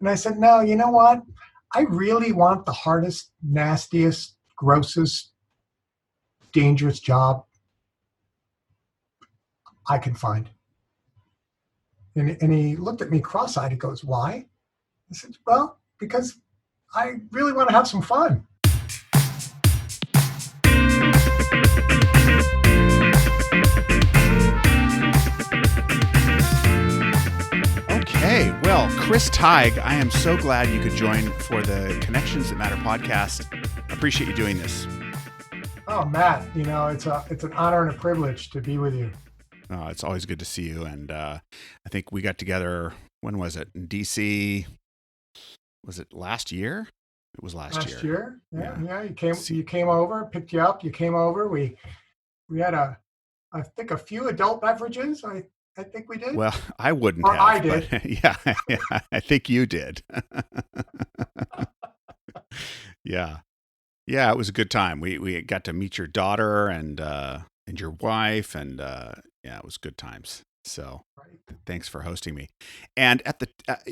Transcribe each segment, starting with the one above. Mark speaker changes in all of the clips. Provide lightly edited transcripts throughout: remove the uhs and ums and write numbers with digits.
Speaker 1: And I said, no, you know what? I really want the hardest, nastiest, grossest, dangerous job I can find. And he looked at me cross-eyed. He goes, why? I said, well, because I really want to have some fun.
Speaker 2: Okay, well, Chris Tighe, I am so glad you could join for the Connections That Matter podcast. I appreciate you doing this.
Speaker 1: Oh, Matt, it's an honor and a privilege to be with you.
Speaker 2: It's always good to see you. And I think we got together, when was it? In D.C., was it last year? It was last year.
Speaker 1: Yeah. You came over, picked you up, you came over. We had I think a few adult beverages. I think we did.
Speaker 2: Well, I wouldn't
Speaker 1: or
Speaker 2: have.
Speaker 1: I did.
Speaker 2: But yeah, I think you did. Yeah. Yeah, it was a good time. We got to meet your daughter and your wife, and yeah, it was good times. So Thanks for hosting me. And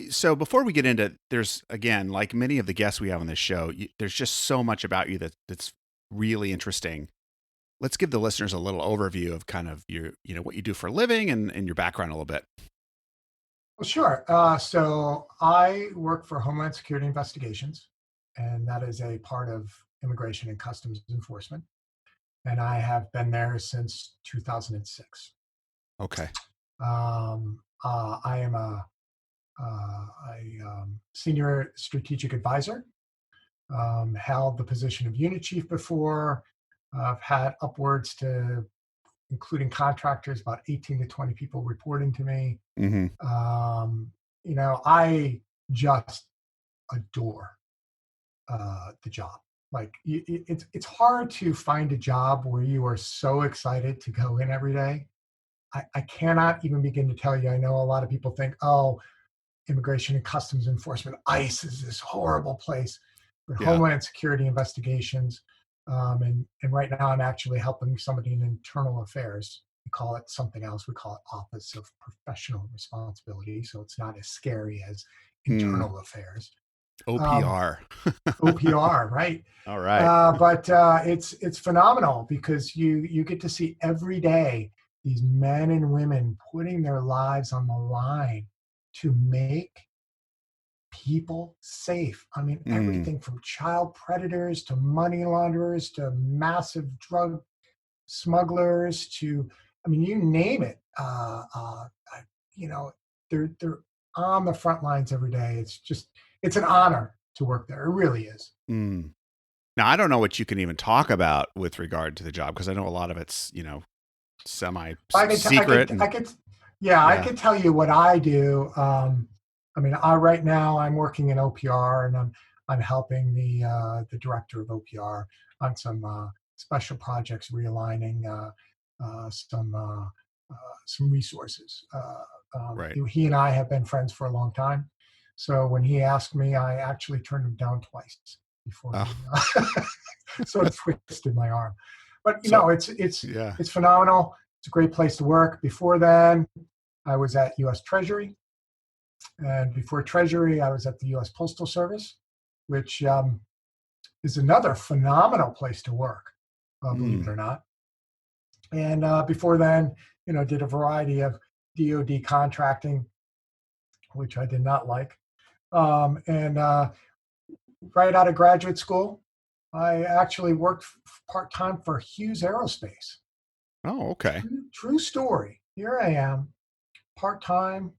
Speaker 2: so before we get into, there's, again, like many of the guests we have on this show, there's just so much about you that's really interesting. Let's give the listeners a little overview of kind of your, what you do for a living and your background a little bit.
Speaker 1: Well, sure. So I work for Homeland Security Investigations, and that is a part of Immigration and Customs Enforcement. And I have been there since 2006.
Speaker 2: Okay.
Speaker 1: I am a senior strategic advisor, held the position of unit chief before. I've had upwards to, including contractors, about 18 to 20 people reporting to me.
Speaker 2: Mm-hmm.
Speaker 1: I just adore the job. Like it's hard to find a job where you are so excited to go in every day. I cannot even begin to tell you. I know a lot of people think, oh, Immigration and Customs Enforcement, ICE is this horrible place. But Homeland Security Investigations, and right now I'm actually helping somebody in internal affairs. We call it something else. We call it Office of Professional Responsibility. So it's not as scary as internal affairs.
Speaker 2: OPR.
Speaker 1: OPR, right?
Speaker 2: All right.
Speaker 1: But it's phenomenal because you get to see every day these men and women putting their lives on the line to make people safe. I mean, everything from child predators to money launderers to massive drug smugglers to, you name it. They're on the front lines every day. It's an honor to work there. It really is.
Speaker 2: Now, I don't know what you can even talk about with regard to the job, because I know a lot of it's, semi-secret.
Speaker 1: I could tell you what I do. Right now I'm working in OPR, and I'm helping the director of OPR on some special projects, realigning some resources.
Speaker 2: Right.
Speaker 1: He and I have been friends for a long time. So when he asked me, I actually turned him down twice before he sort of twisted my arm. But it's phenomenal. It's a great place to work. Before then, I was at U.S. Treasury, and before Treasury, I was at the U.S. Postal Service, which is another phenomenal place to work, believe it or not. And before then, did a variety of DoD contracting, which I did not like. And right out of graduate school, I actually worked part-time for Hughes Aerospace.
Speaker 2: Oh, okay.
Speaker 1: True story. Here I am, part-time,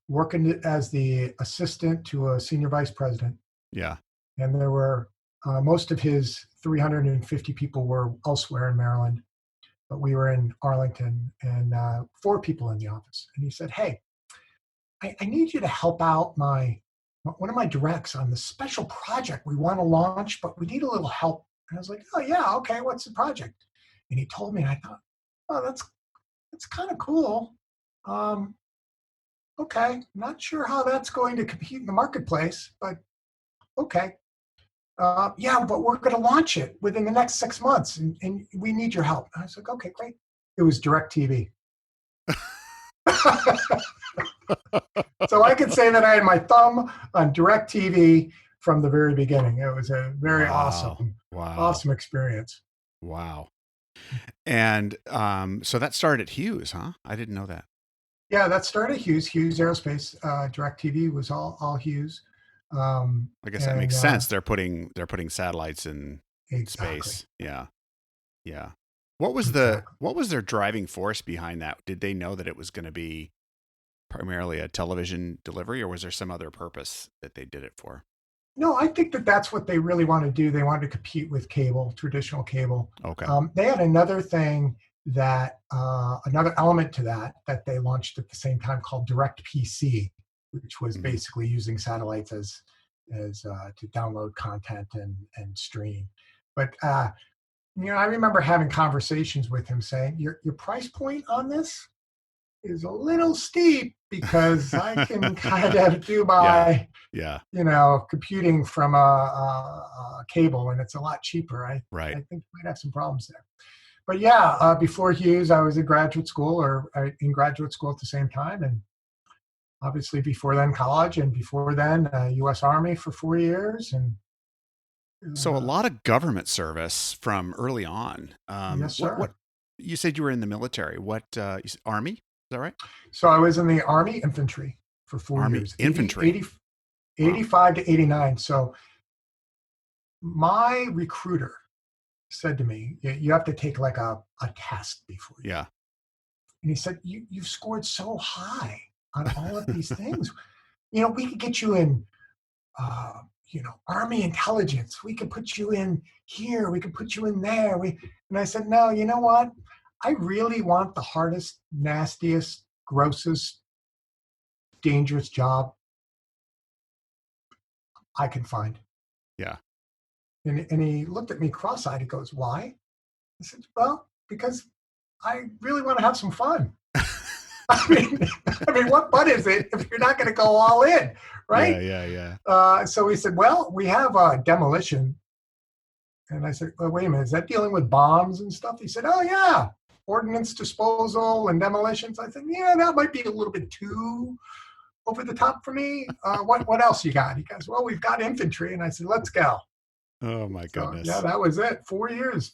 Speaker 1: working as the assistant to a senior vice president.
Speaker 2: Yeah.
Speaker 1: And there were, most of his 350 people were elsewhere in Maryland, but we were in Arlington, and 4 people in the office. And he said, hey, I need you to help out one of my directs on the special project we want to launch, but we need a little help. And I was like, oh yeah, okay, what's the project? And he told me, and I thought, oh, that's kind of cool. Okay, not sure how that's going to compete in the marketplace, but okay. Yeah, but we're going to launch it within the next 6 months, and we need your help. And I was like, okay, great. It was DirecTV. So I can say that I had my thumb on DirecTV from the very beginning. It was a very
Speaker 2: Wow.
Speaker 1: awesome experience.
Speaker 2: Wow. And so that started at Hughes, huh? I didn't know that.
Speaker 1: Yeah, that started Hughes Aerospace. DirecTV was all Hughes.
Speaker 2: I guess that
Speaker 1: And
Speaker 2: makes sense. They're putting satellites in
Speaker 1: exactly.
Speaker 2: space. Yeah. Yeah.
Speaker 1: Exactly.
Speaker 2: What was their driving force behind that? Did they know that it was going to be primarily a television delivery, or was there some other purpose that they did it for?
Speaker 1: No, I think that that's what they really want to do. They wanted to compete with cable, traditional cable.
Speaker 2: Okay.
Speaker 1: They had another thing that another element to that they launched at the same time called Direct PC, which was
Speaker 2: Mm-hmm.
Speaker 1: basically using satellites as to download content and stream. But I remember having conversations with him saying, "Your price point on this is a little steep because I can kind of do
Speaker 2: Yeah.
Speaker 1: my
Speaker 2: Yeah.
Speaker 1: computing from a cable, and it's a lot cheaper.
Speaker 2: Right.
Speaker 1: I think we might have some problems there." But yeah, before Hughes, I was in graduate school in graduate school at the same time. And obviously before then, college. And before then, U.S. Army for 4 years. And
Speaker 2: So a lot of government service from early on.
Speaker 1: yes,
Speaker 2: What
Speaker 1: sir.
Speaker 2: you said you were in the military? What Army? Is that right?
Speaker 1: So I was in the Army infantry for four
Speaker 2: Army
Speaker 1: years,
Speaker 2: infantry. Wow.
Speaker 1: 85 to 89. So my recruiter said to me, "You have to take like a test before you."
Speaker 2: Yeah.
Speaker 1: And he said, you've scored so high on all of these things. We could get you in, uh, Army intelligence. We could put you in here. We could put you in there. And I said, no, you know what? I really want the hardest, nastiest, grossest, dangerous job I can find.
Speaker 2: Yeah.
Speaker 1: And he looked at me cross-eyed. He goes, why? I said, well, because I really want to have some fun. I mean, what fun is it if you're not going to go all in,
Speaker 2: Yeah.
Speaker 1: right?
Speaker 2: Yeah. Yeah.
Speaker 1: So he said, well, we have demolition. And I said, well, wait a minute, is that dealing with bombs and stuff? He said, oh, yeah, ordnance disposal and demolitions. I said, yeah, that might be a little bit too over the top for me. What else you got? He goes, well, we've got infantry. And I said, let's go.
Speaker 2: Oh my
Speaker 1: So, yeah,
Speaker 2: goodness.
Speaker 1: that was it. 4 years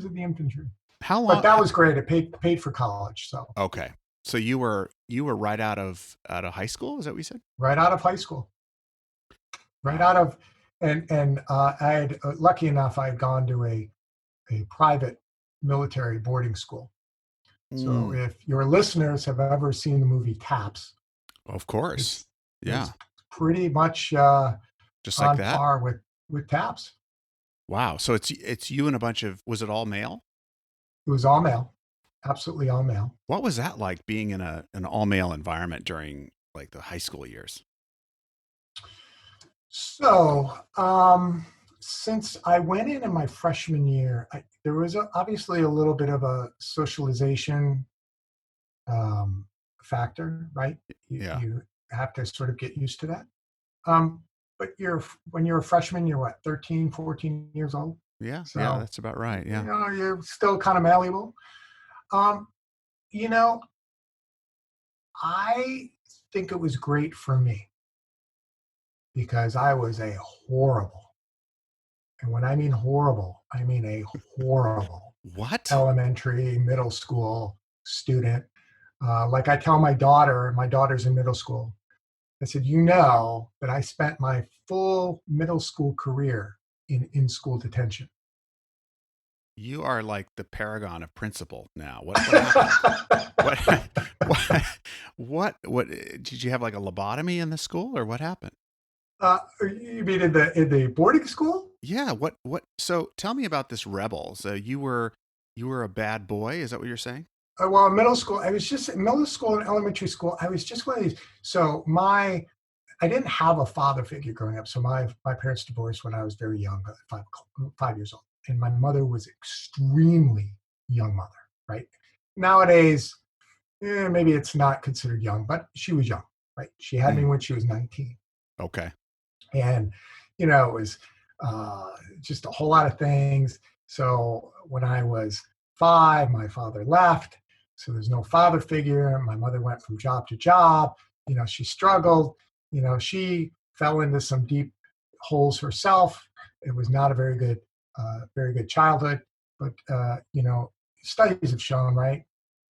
Speaker 1: of the infantry.
Speaker 2: How
Speaker 1: But
Speaker 2: long?
Speaker 1: that was great. It paid for college. So
Speaker 2: Okay. So you were right out of high school? Is that what you said?
Speaker 1: right out of high school. Right
Speaker 2: Wow.
Speaker 1: out of and I had lucky enough I had gone to a private military boarding school. So
Speaker 2: Mm,
Speaker 1: if your listeners have ever seen the movie Taps,
Speaker 2: of course.
Speaker 1: it's
Speaker 2: Yeah.
Speaker 1: it's pretty much
Speaker 2: Just like
Speaker 1: on
Speaker 2: that.
Speaker 1: par with Taps.
Speaker 2: Wow. So it's you and a bunch of, was it all male?
Speaker 1: It was all male, absolutely all male.
Speaker 2: What was that like being in an all male environment during like the high school years?
Speaker 1: So since I went in my freshman year, there was obviously a little bit of a socialization um, factor, right?
Speaker 2: Yeah.
Speaker 1: You have to sort of get used to that. Um, but when you're a freshman, you're what, 13, 14 years old?
Speaker 2: Yeah. Yeah.
Speaker 1: So,
Speaker 2: That's about right. Yeah.
Speaker 1: you're still kind of malleable. Um, you know, I think it was great for me because I was a horrible, and when I mean horrible, I mean a horrible
Speaker 2: What?
Speaker 1: elementary, middle school student. Like I tell my daughter's in middle school. I said, that I spent my full middle school career in school detention.
Speaker 2: You are like the paragon of principle now. What happened? What, what, what, did you have like a lobotomy in the school or what happened?
Speaker 1: You mean in the boarding school?
Speaker 2: Yeah. So tell me about this rebel. So you were a bad boy. Is that what you're saying?
Speaker 1: Well, in middle school, I was just in middle school and elementary school. I was just one of these. So I didn't have a father figure growing up. So my parents divorced when I was very young, 5 years old, and my mother was extremely young mother. Right nowadays, maybe it's not considered young, but she was young. Right, she had me
Speaker 2: Mm,
Speaker 1: when she was 19,
Speaker 2: okay.
Speaker 1: and it was uh, just a whole lot of things. So when I was 5, my father left. So there's no father figure. My mother went from job to job. She struggled. She fell into some deep holes herself. It was not a very good childhood. But studies have shown, right?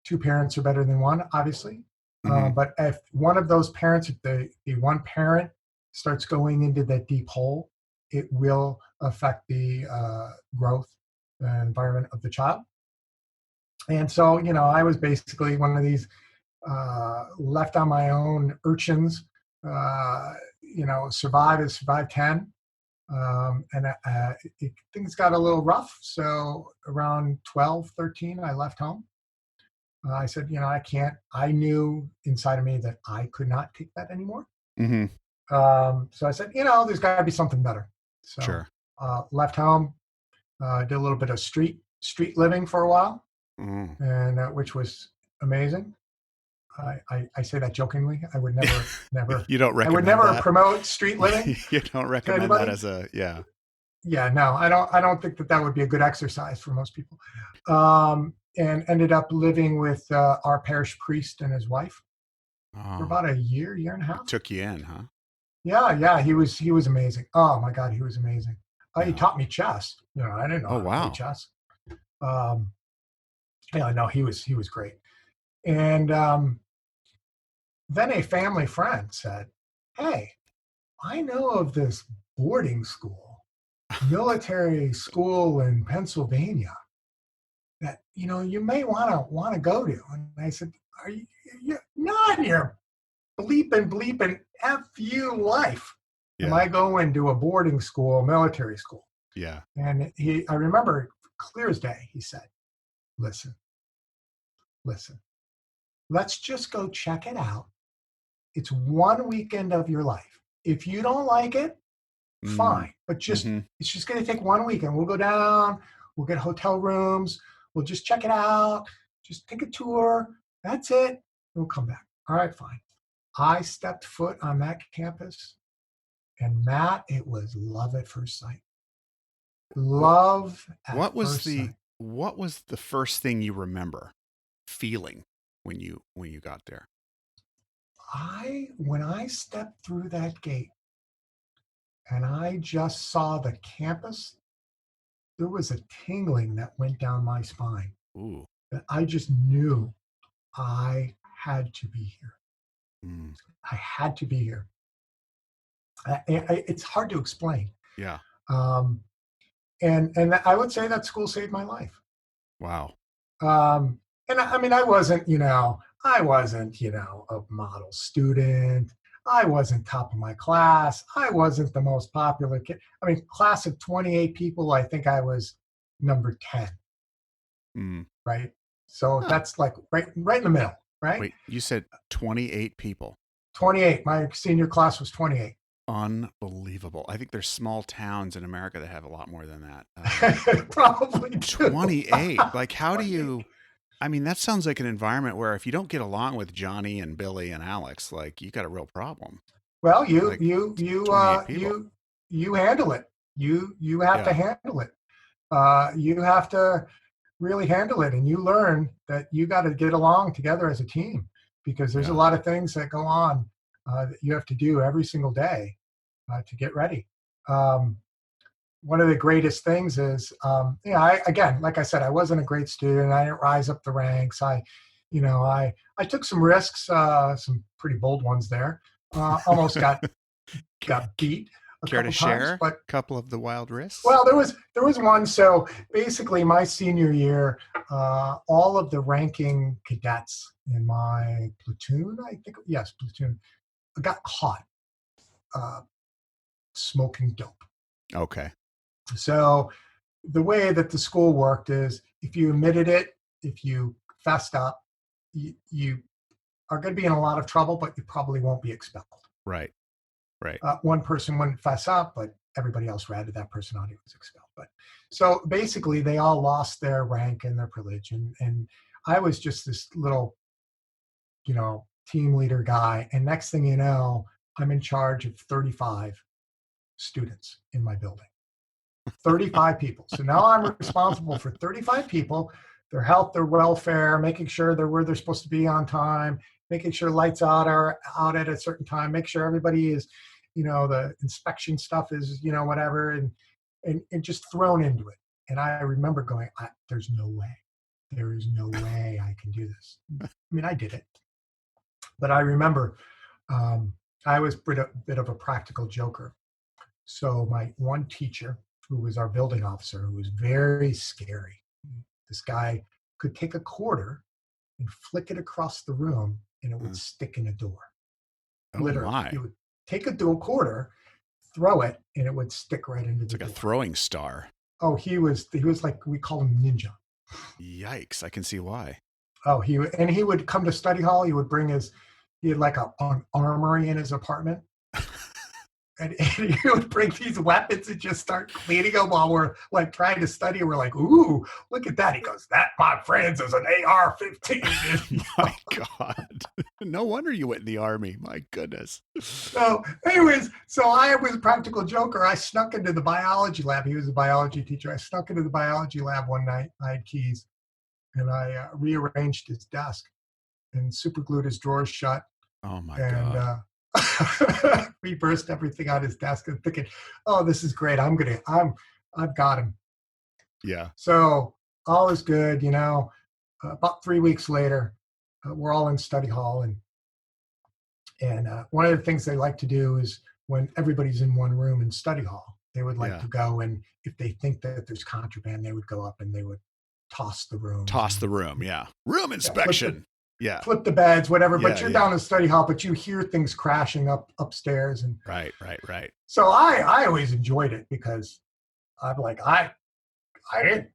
Speaker 1: Two parents are better than one, obviously. But if one of those parents, if the one parent starts going into that deep hole, it will affect the growth environment of the child. And so, I was basically one of these left on my own urchins, survive 10. Things got a little rough. So around 12, 13, I left home. I said, I knew inside of me that I could not take that anymore. So I said, there's got to be something better. So
Speaker 2: sure.
Speaker 1: Left home, did a little bit of street living for a while, and which was amazing. I say that jokingly. I would never.
Speaker 2: You don't recommend
Speaker 1: I would never
Speaker 2: that?
Speaker 1: promote street living.
Speaker 2: You don't recommend that as a yeah.
Speaker 1: Yeah, no, I don't think that would be a good exercise for most people. And ended up living with our parish priest and his wife for about a year and a half.
Speaker 2: Took you in, huh?
Speaker 1: Yeah, he was amazing. Oh my God, he was amazing. He taught me chess. I didn't know how to play chess. No, he was great. And then a family friend said, "Hey, I know of this boarding school, military school in Pennsylvania that you may want to go to." And I said, "Are you not in your bleeping F you life? Am I going to a boarding school, military school?"
Speaker 2: Yeah.
Speaker 1: And I remember clear as day, he said, listen, let's just go check it out. It's one weekend of your life. If you don't like it, fine. But it's just going to take one weekend. We'll go down, we'll get hotel rooms, we'll just check it out, just take a tour. That's it. We'll come back. All right, fine. I stepped foot on that campus, and Matt, it was love at first sight. Love at first sight.
Speaker 2: What was the first thing you remember feeling when you got there?
Speaker 1: When I stepped through that gate and I just saw the campus, there was a tingling that went down my spine.
Speaker 2: Ooh.
Speaker 1: That I just knew I had to be here. I had to be here. It's hard to explain.
Speaker 2: Yeah.
Speaker 1: And I would say that school saved my life.
Speaker 2: Wow.
Speaker 1: And I mean, I wasn't a model student. I wasn't top of my class. I wasn't the most popular kid. I mean, class of 28 people, I think I was number 10. Right? So that's like right in the middle, right?
Speaker 2: Wait, you said 28 people.
Speaker 1: 28. My senior class was 28.
Speaker 2: Unbelievable. I think there's small towns in America that have a lot more than that.
Speaker 1: Probably do.
Speaker 2: 28. Like, how do you... I mean, that sounds like an environment where if you don't get along with Johnny and Billy and Alex, like, you got a real problem.
Speaker 1: Well, you handle it. You have to handle it. You have to really handle it, and you learn that you got to get along together as a team, because there's a lot of things that go on that you have to do every single day to get ready. One of the greatest things is, again, like I said, I wasn't a great student. I didn't rise up the ranks. I took some risks, some pretty bold ones there. Almost got beat.
Speaker 2: Care to share
Speaker 1: but
Speaker 2: a couple of the wild risks?
Speaker 1: Well, there was one. So basically, my senior year, all of the ranking cadets in my platoon, platoon, got caught smoking dope.
Speaker 2: Okay.
Speaker 1: So the way that the school worked is, if you admitted it, if you fessed up, you are going to be in a lot of trouble, but you probably won't be expelled.
Speaker 2: Right.
Speaker 1: One person wouldn't fess up, but everybody else ratted that person out. He was expelled. But so basically, they all lost their rank and their privilege, and I was just this little, team leader guy. And next thing you know, I'm in charge of 35 students in my building. 35 people. So now I'm responsible for 35 people their health, their welfare, making sure they're where they're supposed to be on time, making sure lights out are out at a certain time, make sure everybody is, the inspection stuff is, whatever, and just thrown into it. And I remember going, there's no way. There is no way I can do this. I mean, I did it. But I remember I was a bit of a practical joker. So my one teacher, who was our building officer, who was very scary, this guy could take a quarter and flick it across the room and it would stick in a door. Literally. He would take a dual quarter, throw it, and it would stick right into the door.
Speaker 2: It's like a throwing star.
Speaker 1: Oh, he was like, we call him Ninja.
Speaker 2: Yikes. I can see why.
Speaker 1: Oh, he would come to study hall. He would bring he had like an armory in his apartment. And he would bring these weapons and just start cleaning them while we're like trying to study. We're like, ooh, look at that. He goes, that, my friends, is an AR-15.
Speaker 2: My God. No wonder you went in the Army. My goodness.
Speaker 1: So anyways, I was a practical joker. I snuck into the biology lab. He was a biology teacher. I snuck into the biology lab one night. I had keys. And I rearranged his desk and super glued his drawers shut.
Speaker 2: Oh, my God.
Speaker 1: Reversed everything on his desk and thinking, oh, this is great. I've got him.
Speaker 2: Yeah.
Speaker 1: So all is good, about 3 weeks later, we're all in study hall. And one of the things they like to do is when everybody's in one room in study hall, they would like to go, and if they think that there's contraband, they would go up and they would toss the room.
Speaker 2: Yeah. Room inspection.
Speaker 1: Flip the beds, whatever. But you're down in study hall, but you hear things crashing upstairs. And
Speaker 2: Right.
Speaker 1: So I always enjoyed it because I'm like, I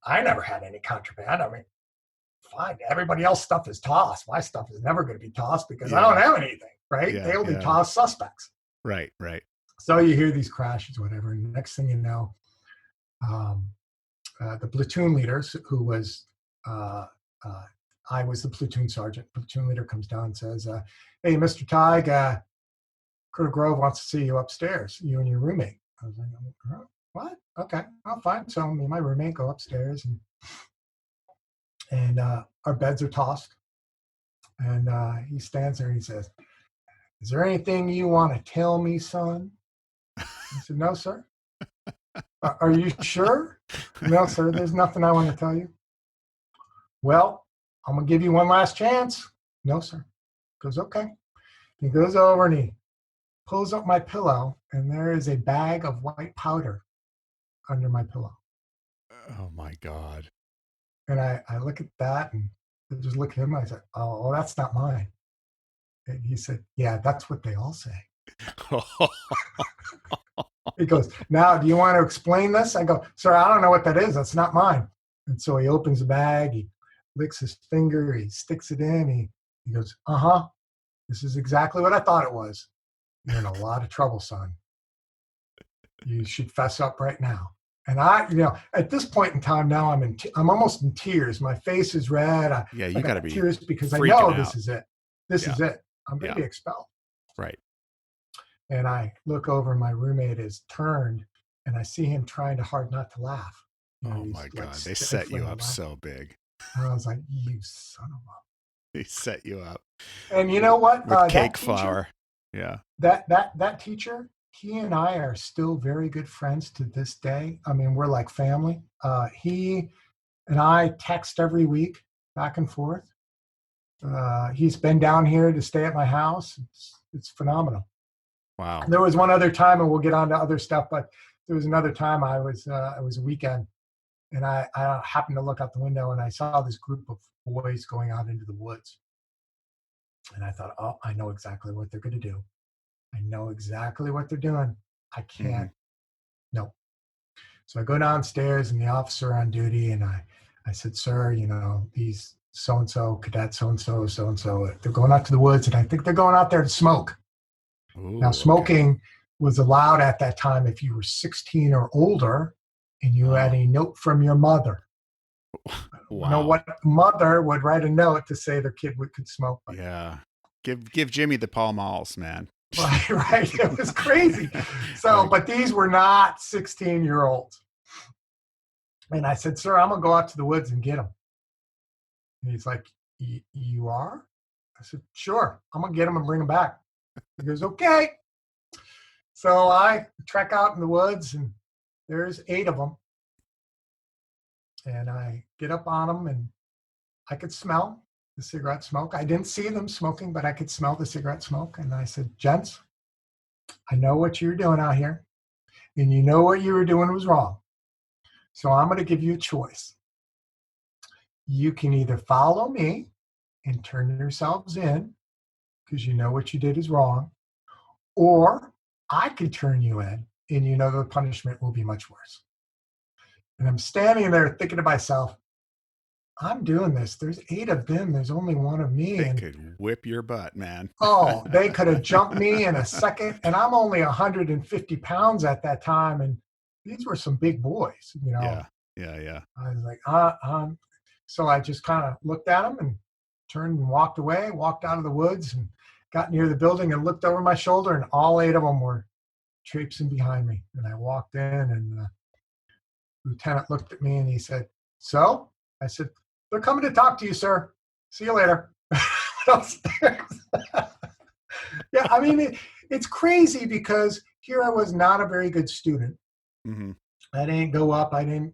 Speaker 1: never had any contraband. I mean, fine. Everybody else's stuff is tossed. My stuff is never going to be tossed because I don't have anything, right? They only toss suspects.
Speaker 2: Right.
Speaker 1: So you hear these crashes, whatever. And the next thing you know, the platoon leader, who was, I was the platoon sergeant. Platoon leader comes down and says, hey, Mr. Tighe, Colonel Grove wants to see you upstairs, you and your roommate. I was like, what? Okay, well, fine. So me and my roommate go upstairs, and our beds are tossed. And he stands there and he says, is there anything you want to tell me, son? I said, no, sir. Are you sure? No, sir, there's nothing I want to tell you. Well, I'm going to give you one last chance. No, sir. He goes, okay. He goes over and he pulls up my pillow, and there is a bag of white powder under my pillow.
Speaker 2: Oh, my God.
Speaker 1: And I look at that and I just look at him. And I said, oh, that's not mine. And he said, yeah, that's what they all say. He goes, now, do you want to explain this? I go, sir, I don't know what that is. That's not mine. And so he opens the bag. He licks his finger. He sticks it in. He goes, this is exactly what I thought it was. You're in a lot of trouble, son. You should fess up right now. And at this point in time now, I'm almost in tears. My face is red.
Speaker 2: You got to be
Speaker 1: tears because I know this is it. This is it. I'm going to be expelled.
Speaker 2: Right.
Speaker 1: And I look over, my roommate is turned, and I see him trying hard not to laugh.
Speaker 2: Oh my God. They set you up so big.
Speaker 1: And I was like, you son of a.
Speaker 2: They set you up.
Speaker 1: And you know what?
Speaker 2: With cake flour. Yeah.
Speaker 1: That teacher, he and I are still very good friends to this day. I mean, we're like family. He and I text every week back and forth. He's been down here to stay at my house. It's phenomenal.
Speaker 2: Wow.
Speaker 1: There was one other time, and we'll get on to other stuff, but there was another time it was a weekend, and I happened to look out the window, and I saw this group of boys going out into the woods. And I thought, oh, I know exactly what they're going to do. I know exactly what they're doing. I can't. No. So I go downstairs, and the officer on duty, and I said, sir, these so-and-so, cadet so-and-so, so-and-so, they're going out to the woods, and I think they're going out there to smoke.
Speaker 2: Ooh,
Speaker 1: now, smoking was allowed at that time if you were 16 or older and you had a note from your mother.
Speaker 2: Wow.
Speaker 1: What mother would write a note to say their kid could smoke?
Speaker 2: Yeah. Give Jimmy the Pall Malls, man.
Speaker 1: Right. It was crazy. So, but these were not 16-year-olds. And I said, sir, I'm going to go out to the woods and get them. And he's like, you are? I said, sure. I'm going to get them and bring them back. He goes, okay. So I trek out in the woods, and there's 8 of them. And I get up on them, and I could smell the cigarette smoke. I didn't see them smoking, but I could smell the cigarette smoke. And I said, gents, I know what you're doing out here, and you know what you were doing was wrong. So I'm going to give you a choice. You can either follow me and turn yourselves in because you know what you did is wrong, or I could turn you in and you know the punishment will be much worse. And I'm standing there thinking to myself, I'm doing this. There's 8 of them. There's only 1 of me.
Speaker 2: They could whip your butt, man.
Speaker 1: Oh, they could have jumped me in a second. And I'm only 150 pounds at that time. And these were some big boys, you know.
Speaker 2: Yeah.
Speaker 1: I was like, so I just kind of looked at them and turned and walked away, walked out of the woods and got near the building and looked over my shoulder, and all 8 of them were traipsing behind me. And I walked in, and the lieutenant looked at me and he said, so? I said, they're coming to talk to you, sir. See you later. Yeah, I mean, it's crazy because here I was not a very good student.
Speaker 2: Mm-hmm.
Speaker 1: I didn't go up. I didn't,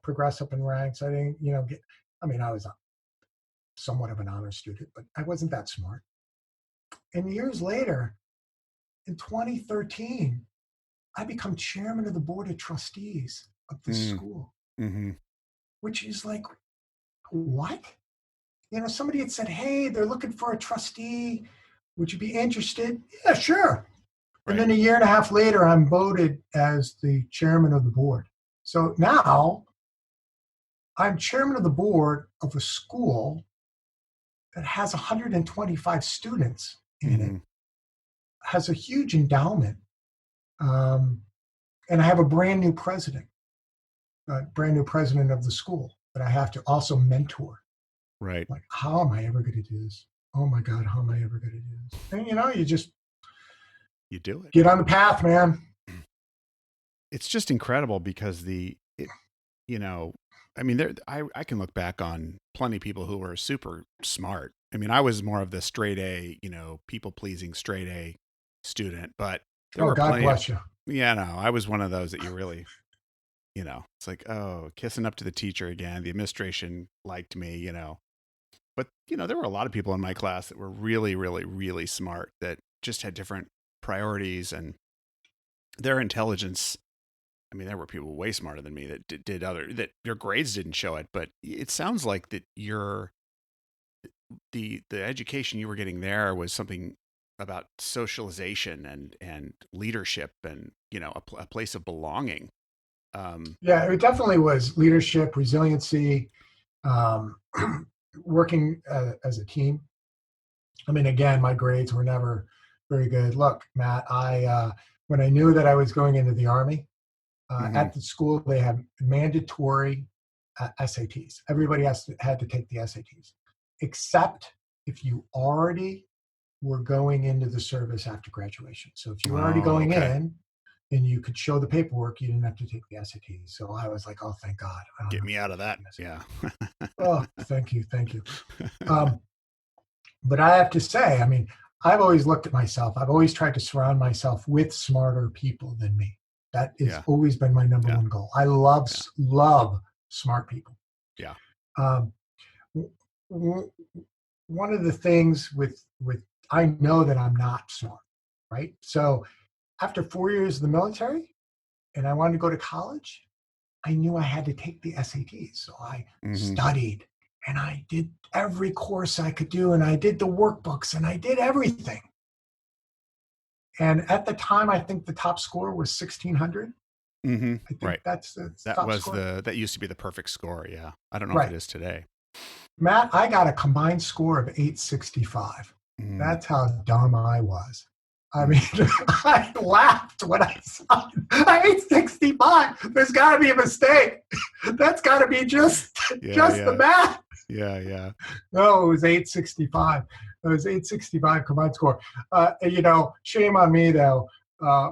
Speaker 1: progress up in ranks. I didn't, I was somewhat of an honor student, but I wasn't that smart. And years later, in 2013, I become chairman of the board of trustees of the school, which is like, what? Somebody had said, hey, they're looking for a trustee. Would you be interested? Yeah, sure. Right. And then a year and a half later, I'm voted as the chairman of the board. So now I'm chairman of the board of a school that has 125 students in it, has a huge endowment, and I have a brand new president of the school that I have to also mentor.
Speaker 2: Right.
Speaker 1: Like, how am I ever going to do this? Oh my God, how am I ever going to do this? And you
Speaker 2: do it.
Speaker 1: Get on the path, man.
Speaker 2: It's just incredible because I can look back on plenty of people who were super smart. I mean, I was more of the straight A, people pleasing straight A student, but there were
Speaker 1: God bless you.
Speaker 2: Yeah, no, I was one of those that you really, it's like, oh, kissing up to the teacher again. The administration liked me, but there were a lot of people in my class that were really, really, really smart that just had different priorities, and their intelligence. I mean, there were people way smarter than me that did that their grades didn't show it, but it sounds like that the education you were getting there was something about socialization and leadership and, a place of belonging.
Speaker 1: Yeah, it definitely was leadership, resiliency, working as a team. I mean, again, my grades were never very good. Look, Matt, when I knew that I was going into the Army, at the school, they have mandatory SATs. Everybody had to take the SATs, except if you already were going into the service after graduation. So if you were already going in and you could show the paperwork, you didn't have to take the SATs. So I was like, oh, thank God.
Speaker 2: Get me out of that. Yeah.
Speaker 1: Oh, thank you. But I have to say, I mean, I've always looked at myself. I've always tried to surround myself with smarter people than me. That has always been my number one goal. I love smart people.
Speaker 2: Yeah.
Speaker 1: One of the things with I know that I'm not smart, right? So after 4 years in the military and I wanted to go to college, I knew I had to take the SATs. So I studied and I did every course I could do, and I did the workbooks and I did everything. And at the time, I think the top score was 1,600. I think that's the top score.
Speaker 2: That used to be the perfect score. Yeah. I don't know if it is today.
Speaker 1: Matt, I got a combined score of 865. That's how dumb I was. I mean, I laughed when I saw 865. There's got to be a mistake. That's got to be just the math.
Speaker 2: Yeah.
Speaker 1: No, it was 865. It was 865 combined score. Shame on me, though.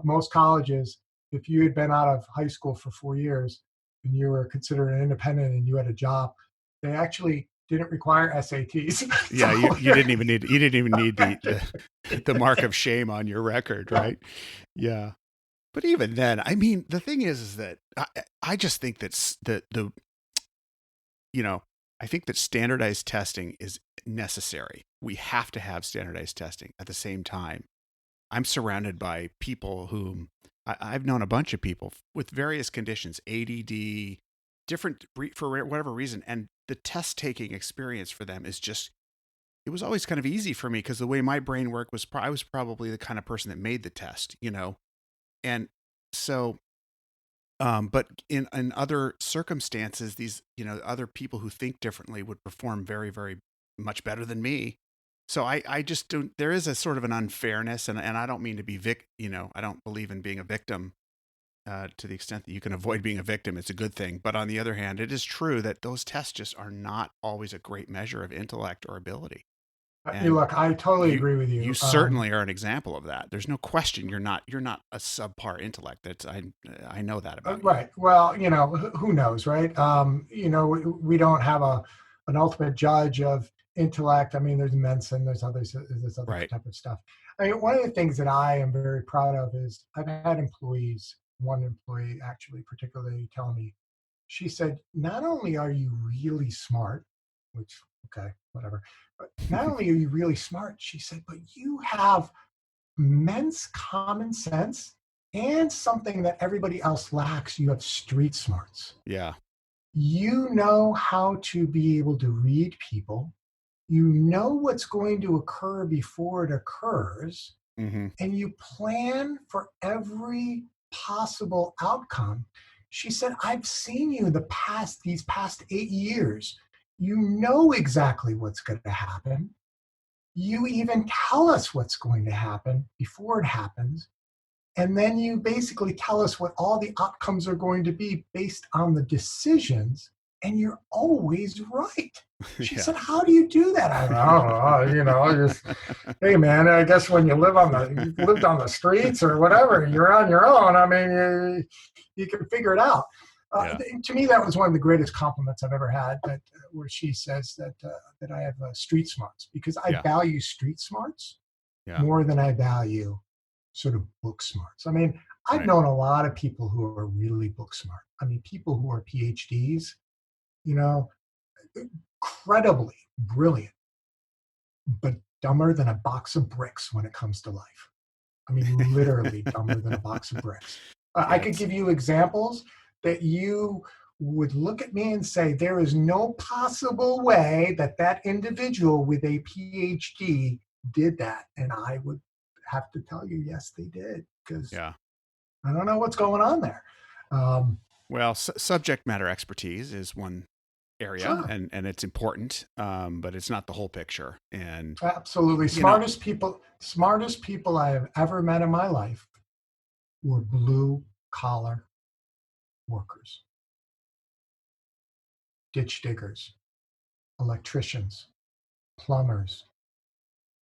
Speaker 1: Most colleges, if you had been out of high school for 4 years and you were considered an independent and you had a job, they actually didn't require SATs.
Speaker 2: Yeah, you didn't even need the mark of shame on your record, right? Yeah. But even then, I mean, the thing is that I just think that I think that standardized testing is necessary. We have to have standardized testing. At the same time, I'm surrounded by people whom I've known a bunch of people with various conditions, ADD, different for whatever reason, and the test taking experience for them is just, it was always kind of easy for me because the way my brain worked was I was probably the kind of person that made the test, and so but in other circumstances, these, other people who think differently would perform very, very much better than me. So I just don't, there is a sort of an unfairness, and I don't mean to be I don't believe in being a victim, to the extent that you can avoid being a victim. It's a good thing. But on the other hand, it is true that those tests just are not always a great measure of intellect or ability. And
Speaker 1: Look, I totally agree with you.
Speaker 2: You certainly are an example of that. There's no question you're not a subpar intellect. I know that about you.
Speaker 1: Right. Well, who knows, right? We don't have an ultimate judge of intellect. I mean, there's Mensa, there's others, there's other
Speaker 2: Right.
Speaker 1: type of stuff. I mean, one of the things that I am very proud of is I've had employees, one employee actually particularly tell me, she said, not only are you really smart, which, okay, whatever, but not only are you really smart, she said, but you have immense common sense and something that everybody else lacks. You have street smarts.
Speaker 2: Yeah.
Speaker 1: You know how to be able to read people. You know what's going to occur before it occurs.
Speaker 2: Mm-hmm.
Speaker 1: And you plan for every possible outcome. She said, I've seen you these past 8 years. You know exactly what's going to happen. You even tell us what's going to happen before it happens. And then you basically tell us what all the outcomes are going to be based on the decisions. And you're always right. She said, how do you do that? I don't know, just, hey man, I guess when you lived on the streets or whatever, you're on your own. I mean, you can figure it out. To me, that was one of the greatest compliments I've ever had, where she says that I have street smarts, because I value street smarts more than I value sort of book smarts. I mean, I've known a lot of people who are really book smart. I mean, people who are PhDs, incredibly brilliant, but dumber than a box of bricks when it comes to life. I mean, literally dumber than a box of bricks. I could give you examples that you would look at me and say, there is no possible way that individual with a PhD did that. And I would have to tell you, yes, they did, because I don't know what's going on there.
Speaker 2: Well, subject matter expertise is one area, and it's important, but it's not the whole picture. And
Speaker 1: absolutely, smartest people I have ever met in my life were blue collar workers, ditch diggers, electricians, plumbers,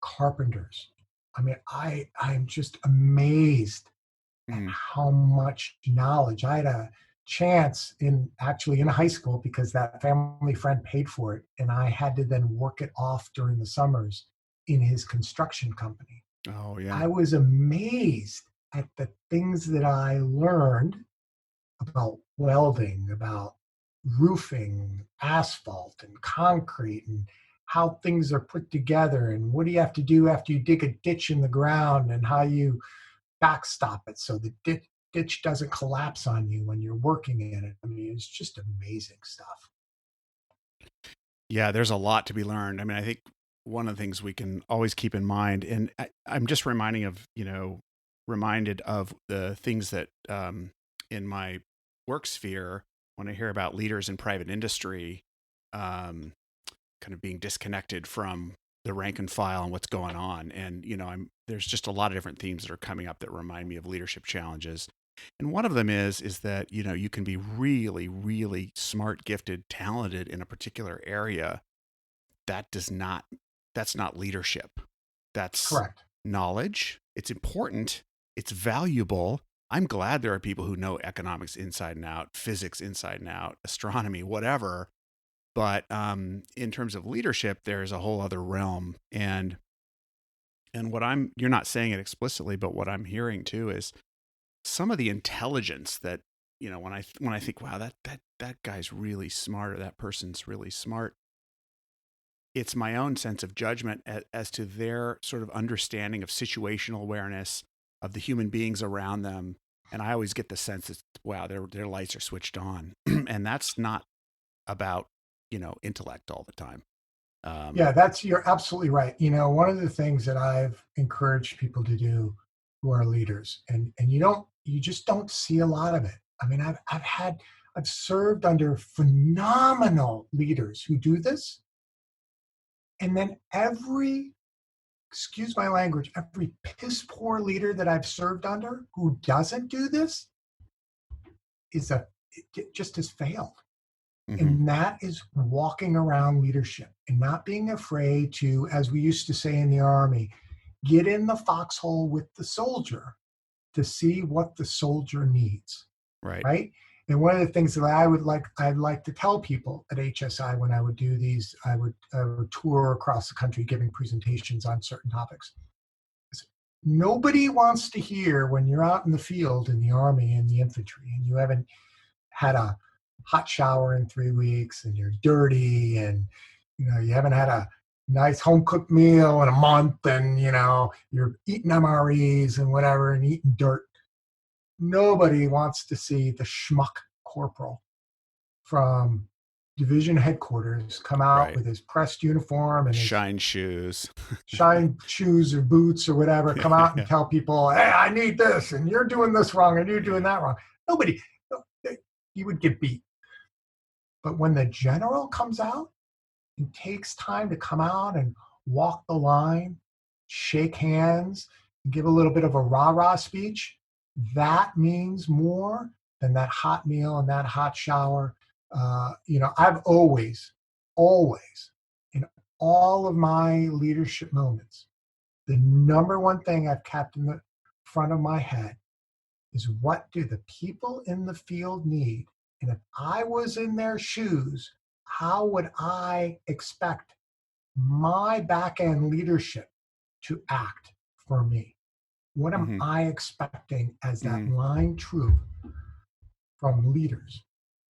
Speaker 1: carpenters. I mean, I'm just amazed at how much knowledge. I had a chance in high school, because that family friend paid for it, and I had to then work it off during the summers in his construction company.
Speaker 2: Oh yeah.
Speaker 1: I was amazed at the things that I learned about welding, about roofing, asphalt and concrete, and how things are put together, and what do you have to do after you dig a ditch in the ground, and how you backstop it so the ditch doesn't collapse on you when you're working in it. I mean, it's just amazing stuff.
Speaker 2: Yeah, there's a lot to be learned. I mean, I think one of the things we can always keep in mind, and I'm just reminded of the things that in my work sphere, when I hear about leaders in private industry, kind of being disconnected from the rank and file and what's going on. And, there's just a lot of different themes that are coming up that remind me of leadership challenges. And one of them is that, you can be really, really smart, gifted, talented in a particular area. That's not leadership. That's
Speaker 1: correct.
Speaker 2: Knowledge. It's important. It's valuable. I'm glad there are people who know economics inside and out, physics inside and out, astronomy, whatever. But in terms of leadership, there's a whole other realm. And what you're not saying it explicitly, but what I'm hearing too is some of the intelligence that, when I think, wow, that guy's really smart, or that person's really smart, it's my own sense of judgment as to their sort of understanding of situational awareness of the human beings around them. And I always get the sense that, wow, their lights are switched on. And that's not about, intellect all the time.
Speaker 1: Yeah, you're absolutely right. One of the things that I've encouraged people to do who are leaders, and you just don't see a lot of it. I mean, I've served under phenomenal leaders who do this. And then excuse my language, every piss poor leader that I've served under who doesn't do this just has failed.
Speaker 2: Mm-hmm.
Speaker 1: And that is walking around leadership and not being afraid to, as we used to say in the Army, get in the foxhole with the soldier to see what the soldier needs. Right. And one of the things that I'd like to tell people at HSI when I would do these, I would tour across the country giving presentations on certain topics. Nobody wants to hear when you're out in the field in the Army and the infantry and you haven't had a hot shower in 3 weeks and you're dirty and you haven't had a nice home cooked meal in a month and you're eating MREs and whatever and eating dirt. Nobody wants to see the schmuck corporal from division headquarters come out with his pressed uniform and his
Speaker 2: shine shoes
Speaker 1: or boots or whatever, come out and tell people, hey, I need this and you're doing this wrong and you're doing that wrong. Nobody, you would get beat. But when the general comes out and takes time to come out and walk the line, shake hands, and give a little bit of a rah-rah speech, that means more than that hot meal and that hot shower. I've always, in all of my leadership moments, the number one thing I've kept in the front of my head is, what do the people in the field need? And if I was in their shoes, how would I expect my back end leadership to act for me? What am I expecting as that line truth from leaders?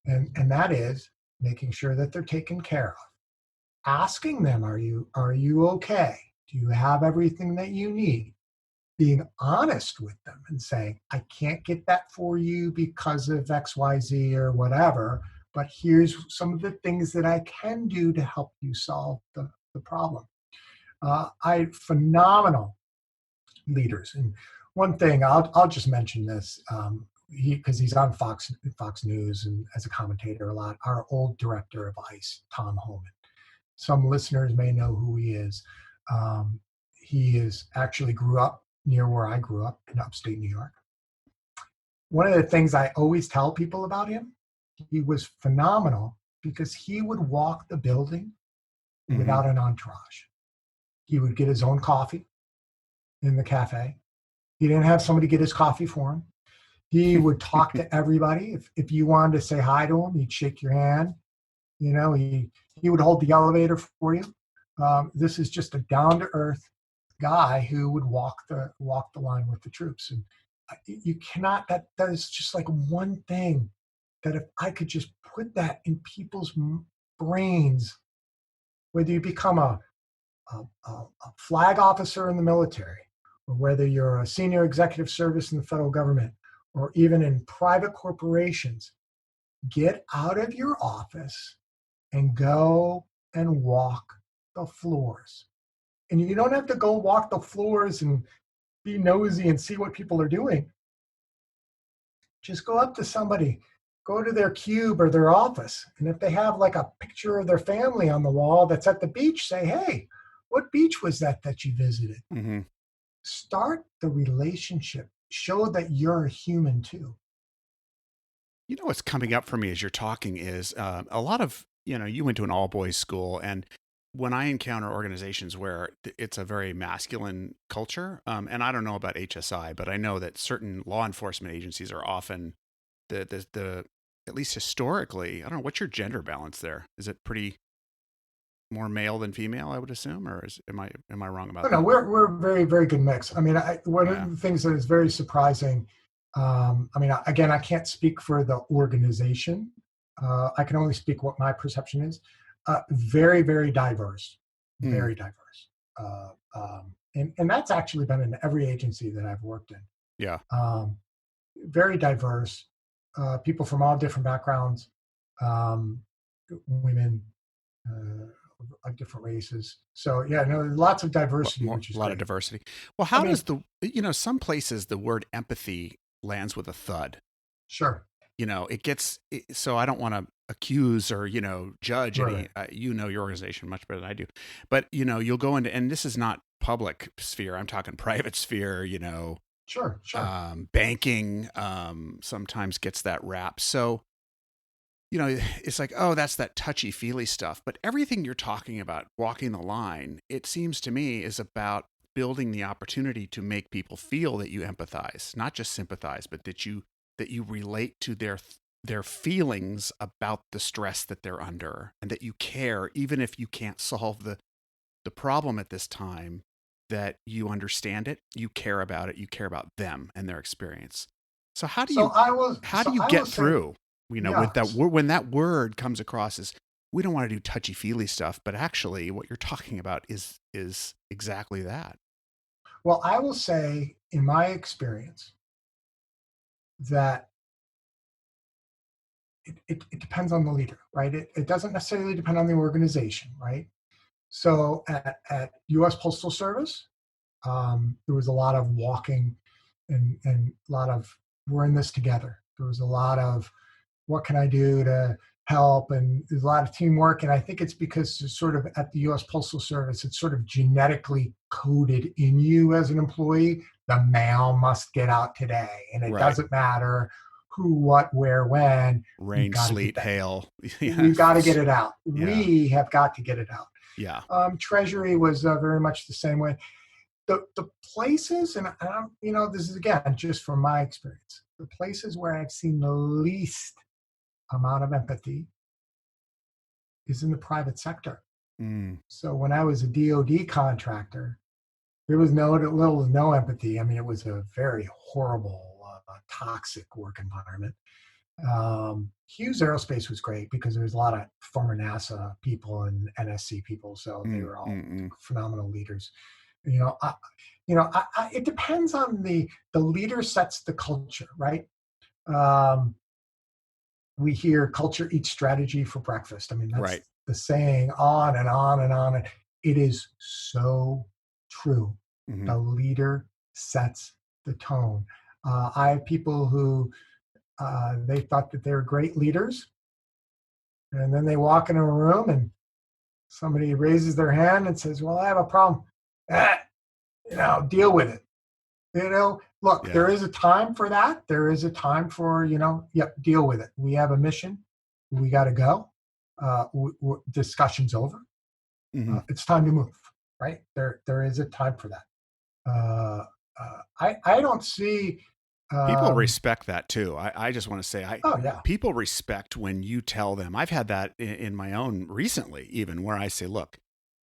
Speaker 1: And that is making sure that they're taken care of. Asking them, are you okay? Do you have everything that you need? Being honest with them and saying, I can't get that for you because of XYZ or whatever, but here's some of the things that I can do to help you solve the problem. Phenomenal leaders. And one thing, I'll just mention this, because he's on Fox News and as a commentator a lot, our old director of ICE, Tom Homan. Some listeners may know who he is. He actually grew up near where I grew up in upstate New York. One of the things I always tell people about him, he was phenomenal because he would walk the building without an entourage. He would get his own coffee in the cafe. He didn't have somebody get his coffee for him. He would talk to everybody. If you wanted to say hi to him, he'd shake your hand. He would hold the elevator for you. This is just a down-to-earth guy who would walk the line with the troops. And you cannot, that is just like one thing that if I could just put that in people's brains, whether you become a flag officer in the military, or whether you're a senior executive service in the federal government, or even in private corporations, get out of your office and go and walk the floors. And you don't have to go walk the floors and be nosy and see what people are doing. Just go up to somebody, go to their cube or their office. And if they have like a picture of their family on the wall that's at the beach, say, hey, what beach was that you visited? Start the relationship. Show that you're a human too.
Speaker 2: What's coming up for me as you're talking is a lot of, you went to an all boys school, and when I encounter organizations where it's a very masculine culture, and I don't know about HSI, but I know that certain law enforcement agencies are often the at least historically, I don't know, what's your gender balance there? Is it pretty more male than female, I would assume, or am I wrong about that?
Speaker 1: No, we're a very, very good mix. I mean, one of the things that is very surprising, I mean, again, I can't speak for the organization. I can only speak what my perception is. Very, very diverse, very diverse. And that's actually been in every agency that I've worked in.
Speaker 2: Yeah.
Speaker 1: Very diverse, people from all different backgrounds, women, different races. So yeah, no, lots of diversity, which is
Speaker 2: a lot
Speaker 1: great.
Speaker 2: of diversity. Well, how does some places the word empathy lands with a thud?
Speaker 1: Sure.
Speaker 2: It gets, so I don't want to accuse or, judge any, your organization much better than I do, but you'll go into, and this is not public sphere, I'm talking private sphere,
Speaker 1: Sure.
Speaker 2: Banking, sometimes gets that rap. So, it's like, oh, that's that touchy feely stuff. But everything you're talking about, walking the line, it seems to me is about building the opportunity to make people feel that you empathize, not just sympathize, but that you relate to their feelings about the stress that they're under, and that you care, even if you can't solve the problem at this time, that you understand it, you care about it, you care about them and their experience. So how do you get through? With that, when that word comes across as, we don't want to do touchy feely stuff, but actually what you're talking about is exactly that.
Speaker 1: Well, I will say, in my experience, that it depends on the leader, right? It doesn't necessarily depend on the organization, right? So at U.S. Postal Service, there was a lot of walking and a lot of, we're in this together. There was a lot of, what can I do to help? And there's a lot of teamwork. And I think it's because it's sort of at the U.S. Postal Service, it's sort of genetically coded in you as an employee. The mail must get out today. And it doesn't matter who, what, where, when.
Speaker 2: Rain, sleet, hail.
Speaker 1: We've got to get it out.
Speaker 2: Yeah.
Speaker 1: We have got to get it out.
Speaker 2: Yeah.
Speaker 1: Treasury was very much the same way. The places, and this is again just from my experience, the places where I've seen the least amount of empathy is in the private sector. So when I was a DoD contractor, there was little to no empathy. I mean, it was a very horrible, toxic work environment. Hughes Aerospace was great because there was a lot of former NASA people and NSC people, so they were all phenomenal leaders. It depends on the leader sets the culture, right? We hear culture eats strategy for breakfast. I mean, that's the saying, on and on and on. It is so true. The leader sets the tone. I have people who they thought that they were great leaders, and then they walk into a room and somebody raises their hand and says, well, I have a problem. Deal with it. Look, there is a time for that. There is a time for, deal with it. We have a mission. We got to go. Discussion's over. It's time to move, right? There is a time for that. I don't see...
Speaker 2: people respect that too. I just want to say, people respect when you tell them. I've had that in my own recently, even, where I say, look,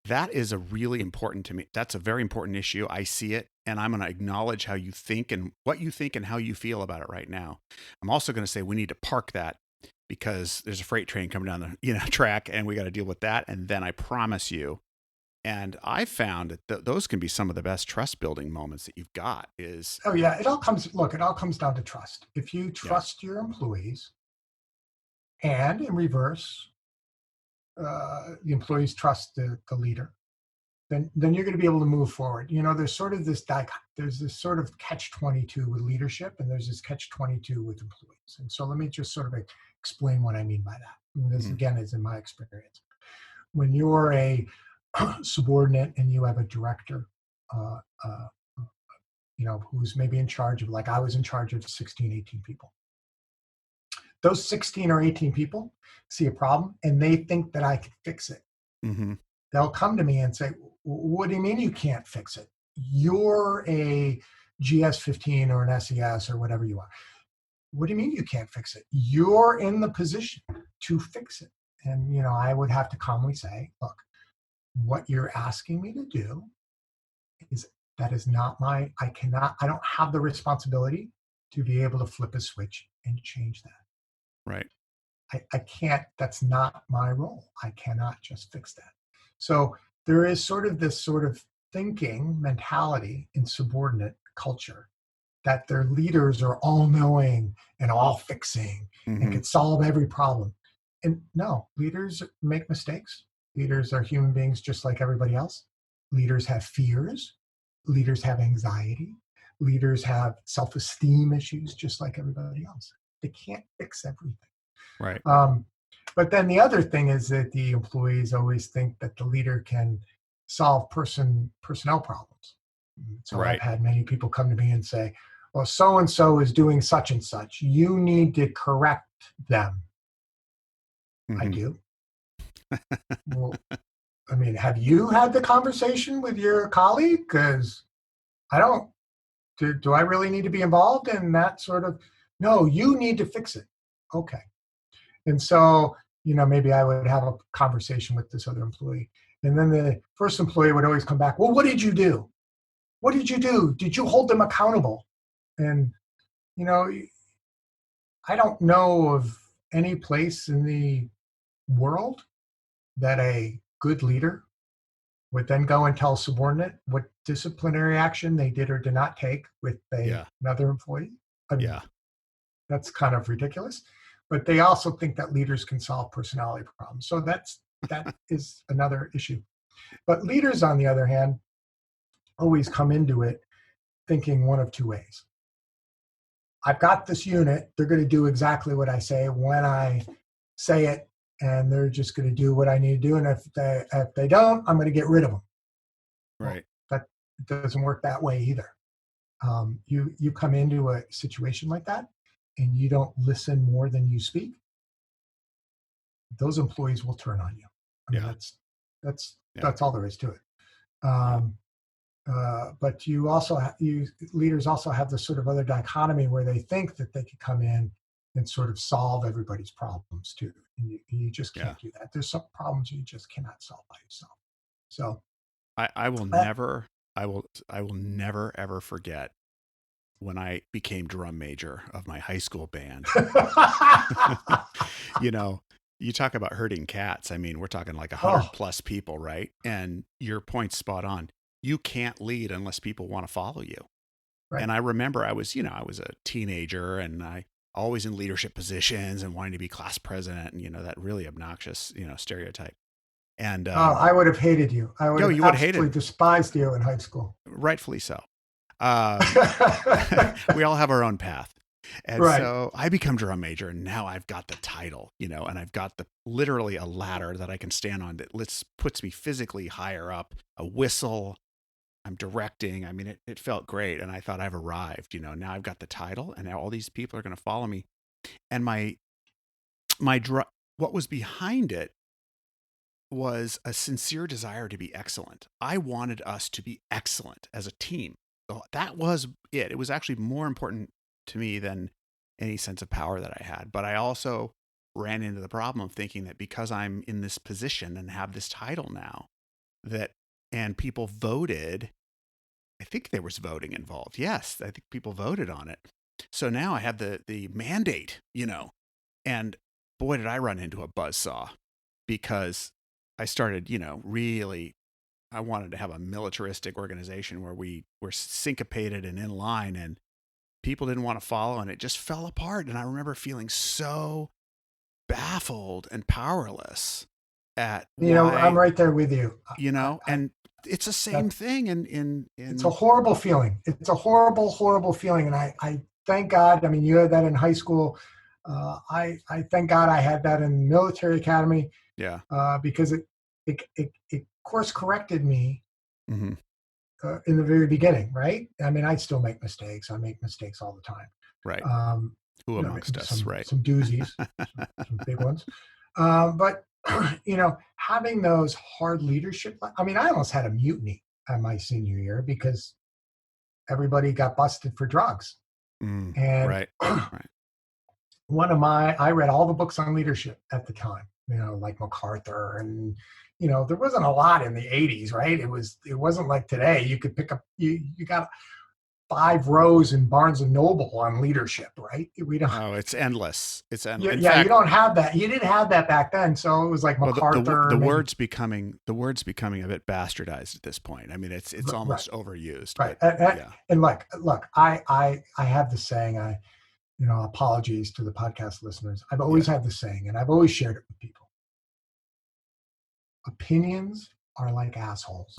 Speaker 2: that is a really important to me. That's a very important issue. I see it, and I'm going to acknowledge how you think and what you think and how you feel about it right now. I'm also going to say we need to park that because there's a freight train coming down the track, and we got to deal with that. And then I promise you, and I found that those can be some of the best trust building moments that you've got.
Speaker 1: It all comes down to trust. If you trust your employees, and in reverse, the employees trust the leader, then you're going to be able to move forward. There's sort of this sort of catch-22 with leadership, and there's this catch-22 with employees. And so let me just sort of explain what I mean by that. And this again is in my experience. When you're a subordinate and you have a director, who's maybe in charge of, like I was in charge of 16, 18 people. Those 16 or 18 people see a problem and they think that I can fix it. They'll come to me and say, what do you mean you can't fix it? You're a GS-15 or an SES or whatever you are. what do you mean you can't fix it? You're in the position to fix it. And, I would have to calmly say, look, what you're asking me to do that is not I don't have the responsibility to be able to flip a switch and change that.
Speaker 2: Right.
Speaker 1: I can't, that's not my role. I cannot just fix that. So there is this sort of thinking mentality in subordinate culture that their leaders are all knowing and all fixing and can solve every problem. And no, leaders make mistakes. Leaders are human beings just like everybody else. Leaders have fears. Leaders have anxiety. Leaders have self-esteem issues just like everybody else. They can't fix everything.
Speaker 2: Right.
Speaker 1: But then the other thing is that the employees always think that the leader can solve personnel problems. So
Speaker 2: right.
Speaker 1: I've had many people come to me and say, well, so-and-so is doing such and such. You need to correct them. I do. Well, I mean, have you had the conversation with your colleague? Because I don't. Do I really need to be involved in that sort of? No, you need to fix it. Okay. And so, maybe I would have a conversation with this other employee. And then the first employee would always come back, well, what did you do? What did you do? Did you hold them accountable? And, I don't know of any place in the world that a good leader would then go and tell a subordinate what disciplinary action they did or did not take with another employee. I mean, that's kind of ridiculous. But they also think that leaders can solve personality problems. So that is another issue. But leaders, on the other hand, always come into it thinking one of two ways. I've got this unit. They're going to do exactly what I say when I say it, and they're just going to do what I need to do. And if they don't, I'm going to get rid of them.
Speaker 2: Right.
Speaker 1: Well, that doesn't work that way either. You come into a situation like that, and you don't listen more than you speak, those employees will turn on you. I mean, that's all there is to it. But leaders also have this sort of other dichotomy where they think that they could come in and sort of solve everybody's problems too. And you just can't do that. There's some problems you just cannot solve by yourself. So
Speaker 2: I will never ever forget when I became drum major of my high school band. You talk about herding cats. I mean, we're talking like 100 plus people, right? And your point's spot on. You can't lead unless people want to follow you. Right. And I remember I was a teenager and I always in leadership positions and wanting to be class president and, that really obnoxious, stereotype. And
Speaker 1: I would have hated you. I would have absolutely despised you in high school.
Speaker 2: Rightfully so. We all have our own path. And so I become drum major and now I've got the title, and I've got literally a ladder that I can stand on that puts me physically higher up, a whistle. I'm directing. I mean, it felt great. And I thought I've arrived, now I've got the title and now all these people are going to follow me. And what was behind it was a sincere desire to be excellent. I wanted us to be excellent as a team. So that was it. It was actually more important to me than any sense of power that I had. But I also ran into the problem of thinking that because I'm in this position and have this title now, and people voted, I think there was voting involved. Yes, I think people voted on it. So now I have the mandate, and boy, did I run into a buzzsaw because I started, really, I wanted to have a militaristic organization where we were syncopated and in line and people didn't want to follow and it just fell apart. And I remember feeling so baffled and powerless at
Speaker 1: I'm right there with you.
Speaker 2: And it's the same thing in
Speaker 1: it's a horrible feeling. It's a horrible, horrible feeling. And I thank God. I mean, you had that in high school. I thank God I had that in military academy.
Speaker 2: Yeah.
Speaker 1: Because it course corrected me in the very beginning, right? I mean, I still make mistakes. I make mistakes all the time.
Speaker 2: Right. Who amongst us, right?
Speaker 1: Some doozies, some big ones. But having those hard leadership, I mean, I almost had a mutiny at my senior year because everybody got busted for drugs.
Speaker 2: Right.
Speaker 1: I read all the books on leadership at the time, like MacArthur, and there wasn't a lot in the 80s, right? It wasn't like today. You could pick up, you got 5 rows in Barnes and Noble on leadership, right? We don't.
Speaker 2: Oh, it's endless. It's endless.
Speaker 1: Yeah, you don't have that. You didn't have that back then, so it was like MacArthur.
Speaker 2: The word's becoming a bit bastardized at this point. I mean, it's almost overused.
Speaker 1: Right.
Speaker 2: But, yeah.
Speaker 1: And look, I have the saying. Apologies to the podcast listeners. I've always had the saying, and I've always shared it with people. Opinions are like assholes.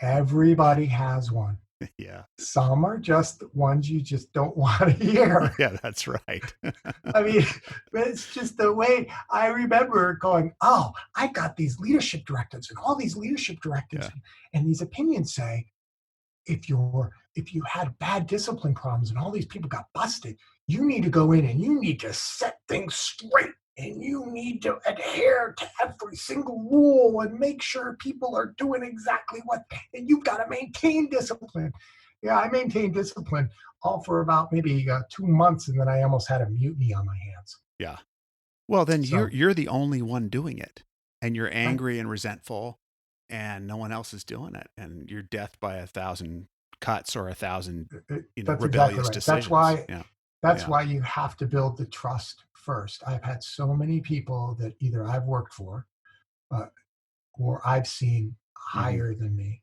Speaker 1: Everybody has one.
Speaker 2: Yeah.
Speaker 1: Some are just the ones you just don't want to hear.
Speaker 2: Yeah, that's right.
Speaker 1: I mean, it's just the way I remember going, oh, I got these leadership directives and all these leadership directives and these opinions say, if you had bad discipline problems and all these people got busted, you need to go in and you need to set things straight and you need to adhere to every single rule and make sure people are doing exactly and you've got to maintain discipline. Yeah, I maintained discipline all for about maybe 2 months, and then I almost had a mutiny on my hands.
Speaker 2: Yeah. Well, then you're the only one doing it, and you're angry and resentful, and no one else is doing it, and you're death by 1,000 cuts or 1,000 rebellious decisions.
Speaker 1: That's why you have to build the trust first. I've had so many people that either I've worked for or I've seen higher than me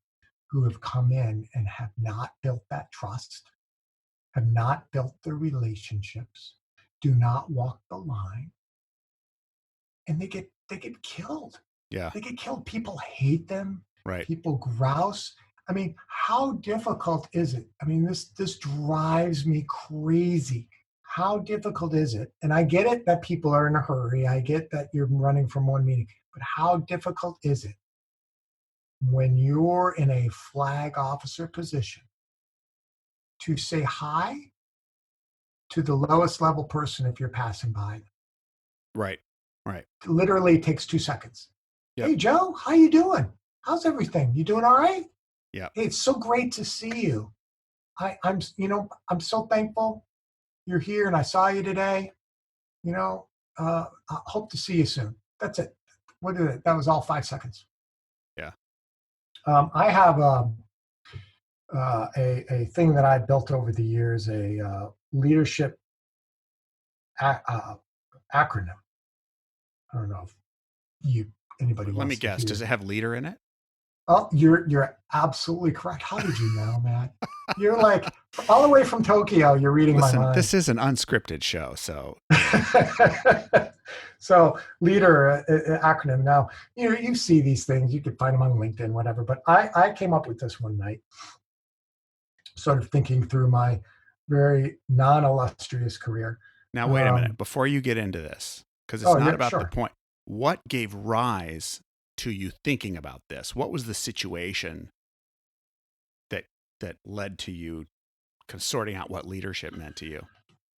Speaker 1: who have come in and have not built that trust, have not built the relationships, do not walk the line, and they get killed.
Speaker 2: Yeah.
Speaker 1: They get killed. People hate them.
Speaker 2: Right.
Speaker 1: People grouse. I mean, how difficult is it? I mean, this drives me crazy. How difficult is it? And I get it that people are in a hurry. I get that you're running from one meeting. But how difficult is it when you're in a flag officer position to say hi to the lowest level person if you're passing by them?
Speaker 2: Right. Right.
Speaker 1: It literally takes 2 seconds.
Speaker 2: Yep.
Speaker 1: Hey, Joe, how you doing? How's everything? You doing all right?
Speaker 2: Yeah.
Speaker 1: Hey, it's so great to see you. I'm so thankful you're here and I saw you today. I hope to see you soon. That's it. What did it? That was all 5 seconds.
Speaker 2: Yeah.
Speaker 1: I have a thing that I built over the years, a leadership acronym. I don't know if anybody wants.
Speaker 2: Let me guess.
Speaker 1: Hear.
Speaker 2: Does it have leader in it?
Speaker 1: Oh, you're absolutely correct. How did you know, man? You're like all the way from Tokyo. You're reading my mind.
Speaker 2: This is an unscripted show, so.
Speaker 1: So leader acronym. Now you see these things. You could find them on LinkedIn, whatever. But I came up with this one night, sort of thinking through my very non-illustrious career.
Speaker 2: Now wait a minute before you get into this, because it's not about the point. What gave rise to you thinking about this? What was the situation that led to you kind of sorting out what leadership meant to you?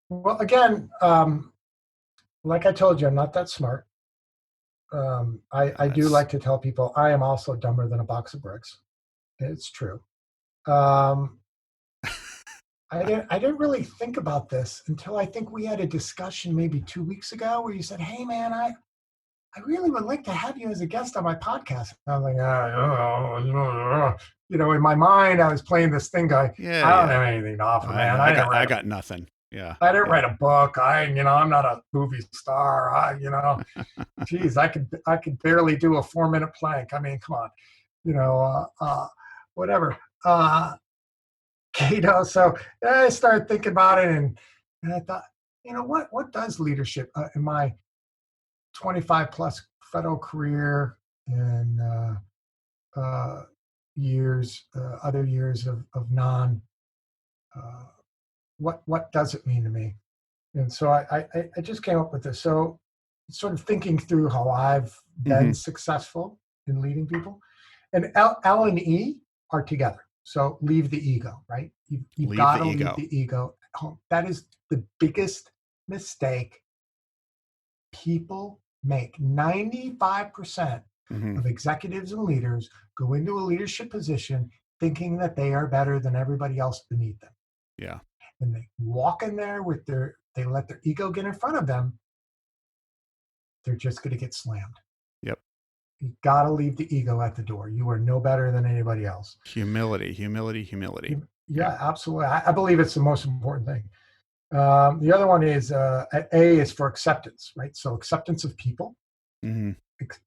Speaker 1: Well, again, like I told you, I'm not that smart. I do like to tell people I am also dumber than a box of bricks. It's true. I didn't really think about this until I think we had a discussion maybe 2 weeks ago where you said, "Hey, man, I really would like to have you as a guest on my podcast." And I'm like, in my mind, I was playing this thing going, I don't have anything to offer, man.
Speaker 2: I got nothing. Yeah.
Speaker 1: I didn't write a book. I'm not a movie star. Geez, I could barely do a 4-minute plank. I mean, come on, whatever. So I started thinking about it and I thought, what does leadership in my 25 plus federal career and other years of non, what does it mean to me? And so I just came up with this. So sort of thinking through how I've been successful in leading people, and L and E are together. So leave the ego, right? You've got to leave the ego at home. That is the biggest mistake people make. 95% of executives and leaders go into a leadership position thinking that they are better than everybody else beneath them.
Speaker 2: Yeah.
Speaker 1: And they walk in there with their they let their ego get in front of them, they're just going to get slammed.
Speaker 2: Yep.
Speaker 1: You got to leave the ego at the door. You are no better than anybody else.
Speaker 2: Humility.
Speaker 1: Yeah, absolutely. I believe it's the most important thing. The other one is A is for acceptance, right? So acceptance of people,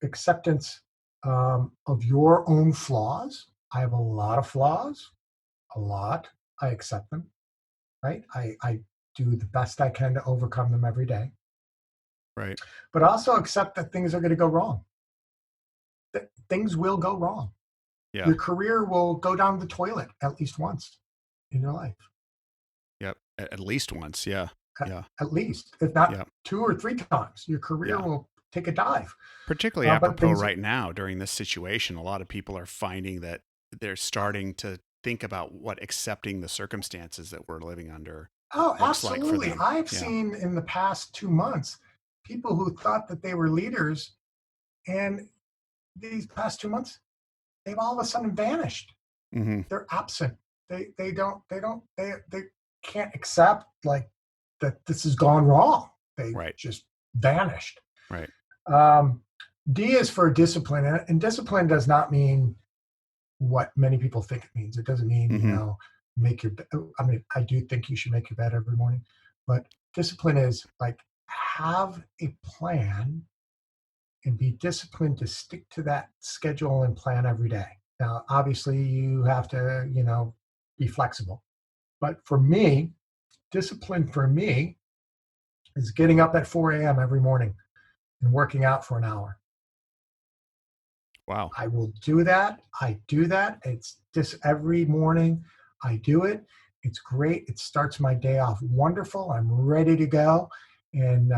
Speaker 1: acceptance of your own flaws. I have a lot of flaws, a lot. I accept them, right? I do the best I can to overcome them every day.
Speaker 2: Right.
Speaker 1: But also accept that things are going to go wrong. That things will go wrong.
Speaker 2: Yeah.
Speaker 1: Your career will go down the toilet at least once in your life.
Speaker 2: Yep. At least once. Yeah.
Speaker 1: At least, if not 2 or 3 times, your career will take a dive.
Speaker 2: Particularly apropos right now during this situation, a lot of people are finding that they're starting to think about what accepting the circumstances that we're living under.
Speaker 1: Oh, absolutely. Like I've seen in the past 2 months people who thought that they were leaders, and these past 2 months, they've all of a sudden vanished. They're absent. They can't accept like that this has gone wrong. They just vanished.
Speaker 2: Right.
Speaker 1: D is for discipline, and discipline does not mean what many people think it means. It doesn't mean, you know, make your bed. I mean, I do think you should make your bed every morning, but discipline is like have a plan and be disciplined to stick to that schedule and plan every day. Now, obviously you have to, you know, be flexible, but for me, discipline for me is getting up at 4 a.m. every morning and working out for an hour.
Speaker 2: Wow.
Speaker 1: I will do that. I do that. It's just every morning I do it. It's great. It starts my day off wonderful. I'm ready to go. And,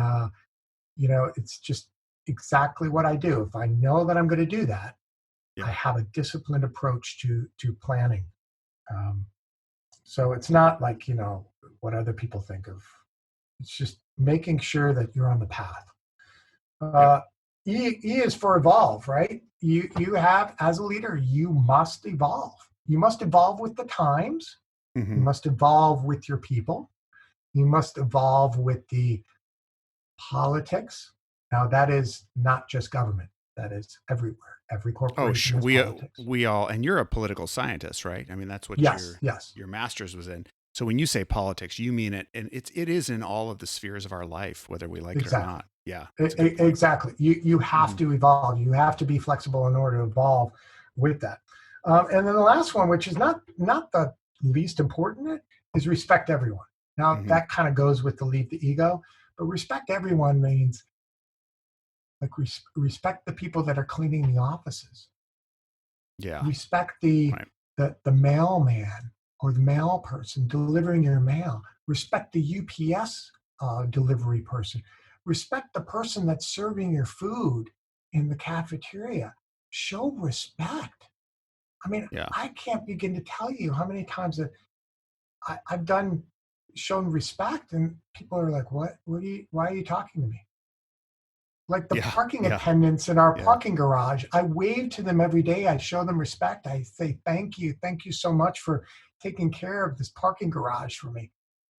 Speaker 1: you know, it's just exactly what I do. If I know that I'm going to do that, I have a disciplined approach to planning. So it's not like, you know, what other people think of. It's just making sure that you're on the path. E is for evolve, right? You have, as a leader, you must evolve. You must evolve with the times. You must evolve with your people. You must evolve with the politics. Now, that is not just government. That is everywhere. Every corporation has politics.
Speaker 2: We all, and you're a political scientist, right? I mean, that's what your master's was in. So when you say politics, you mean it, and it is in all of the spheres of our life, whether we like it or not. Yeah,
Speaker 1: exactly. You have to evolve. You have to be flexible in order to evolve with that. And then the last one, which is not the least important, is respect everyone. Now that kind of goes with the leave the ego, but respect everyone means like respect the people that are cleaning the offices.
Speaker 2: Yeah.
Speaker 1: Respect the mailman or the mail person delivering your mail. Respect the UPS delivery person. Respect the person that's serving your food in the cafeteria. Show respect. I mean, I can't begin to tell you how many times that I've shown respect, and people are like, why are you talking to me? Like the parking attendants in our parking garage, I wave to them every day. I show them respect. I say, thank you so much for taking care of this parking garage for me.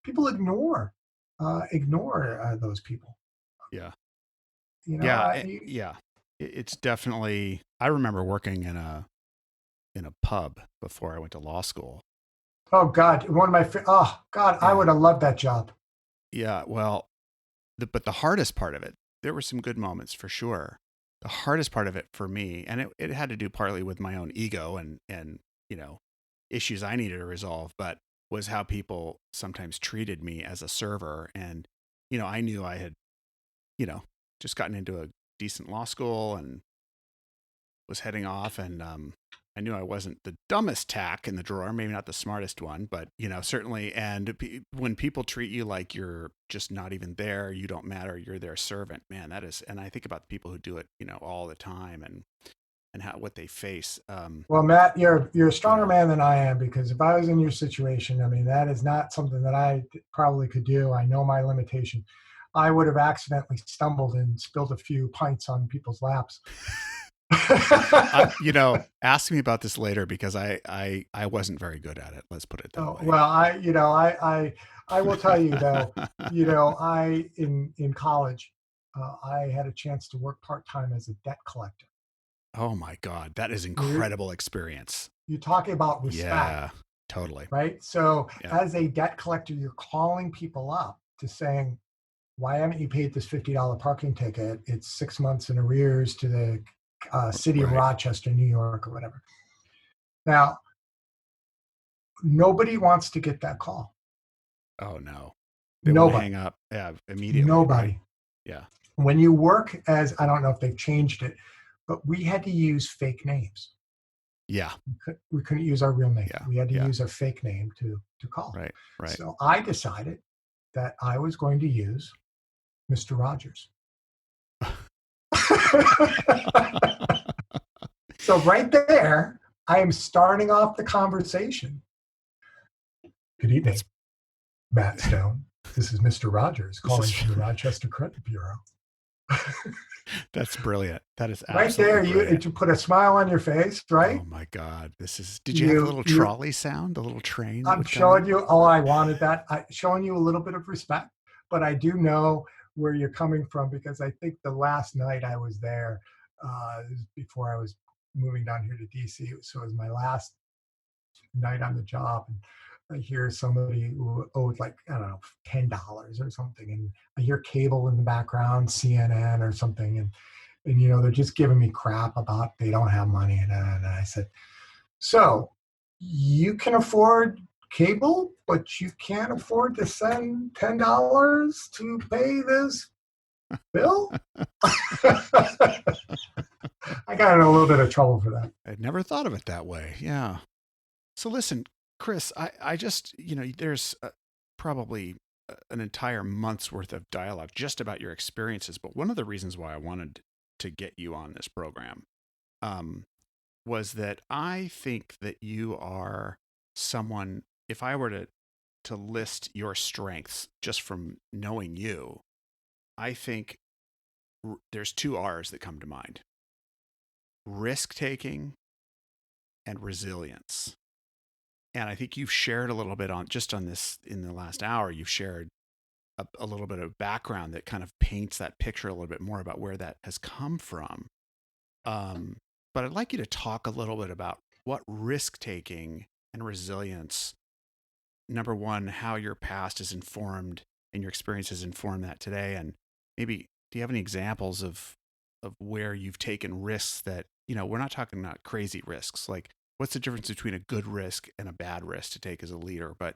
Speaker 1: People ignore those people.
Speaker 2: Yeah.
Speaker 1: You know,
Speaker 2: it's definitely, I remember working in a pub before I went to law school.
Speaker 1: Oh God. I would have loved that job.
Speaker 2: Yeah. Well, but the hardest part of it, there were some good moments for sure. The hardest part of it for me, and it had to do partly with my own ego and, you know, issues I needed to resolve, but was how people sometimes treated me as a server. And, you know, I knew I had, you know, just gotten into a decent law school and was heading off, and I knew I wasn't the dumbest tack in the drawer, maybe not the smartest one, but, you know, certainly. And when people treat you like you're just not even there, you don't matter, you're their servant, man, that is, and I think about the people who do it, you know, all the time and what they face.
Speaker 1: Well, Matt, you're a stronger man than I am, because if I was in your situation, I mean, that is not something that I probably could do. I know my limitation. I would have accidentally stumbled and spilled a few pints on people's laps.
Speaker 2: Ask me about this later because I wasn't very good at it. Let's put it that way.
Speaker 1: Well, I will tell you though, I in college, I had a chance to work part-time as a debt collector.
Speaker 2: Oh my God, that is incredible experience.
Speaker 1: You're talking about respect.
Speaker 2: Yeah, totally.
Speaker 1: Right. So as a debt collector, you're calling people up to saying, why haven't you paid this $50 parking ticket? It's 6 months in arrears to the city of Rochester, New York, or whatever. Now, nobody wants to get that call.
Speaker 2: Oh no. They
Speaker 1: Nobody.
Speaker 2: Want to hang up immediately.
Speaker 1: Nobody.
Speaker 2: Right? Yeah.
Speaker 1: When you work as, I don't know if they've changed it, but we had to use fake names.
Speaker 2: Yeah.
Speaker 1: We couldn't use our real name.
Speaker 2: Yeah.
Speaker 1: We had to use a fake name to call.
Speaker 2: Right.
Speaker 1: So I decided that I was going to use Mr. Rogers. So right there, I am starting off the conversation. Good evening, Matt Stone. This is Mr. Rogers calling from the Rochester Credit Bureau.
Speaker 2: That's brilliant. That is
Speaker 1: right there. You put a smile on your face, right?
Speaker 2: Oh my God! Did you have a little trolley sound, a little train?
Speaker 1: I'm showing you. Oh, I wanted that. Showing you a little bit of respect, but I do know where you're coming from because I think the last night I was there, before I was moving down here to DC, so it was my last night on the job, and I hear somebody who owed like, I don't know, $10 or something, and I hear cable in the background, CNN or something, and they're just giving me crap about they don't have money, and I said, so you can afford cable, but you can't afford to send $10 to pay this bill? I got in a little bit of trouble for that.
Speaker 2: I'd never thought of it that way. Yeah. So listen, Chris, I just, there's probably an entire month's worth of dialogue just about your experiences. But one of the reasons why I wanted to get you on this program was that I think that you are someone, if I were to list your strengths just from knowing you, I think there's 2 R's that come to mind: risk taking and resilience. And I think you've shared a little bit on this in the last hour. You've shared a little bit of background that kind of paints that picture a little bit more about where that has come from. But I'd like you to talk a little bit about what risk taking and resilience, number one, how your past is informed and your experience has informed that today. And maybe, do you have any examples of where you've taken risks that, we're not talking about crazy risks. Like, what's the difference between a good risk and a bad risk to take as a leader? But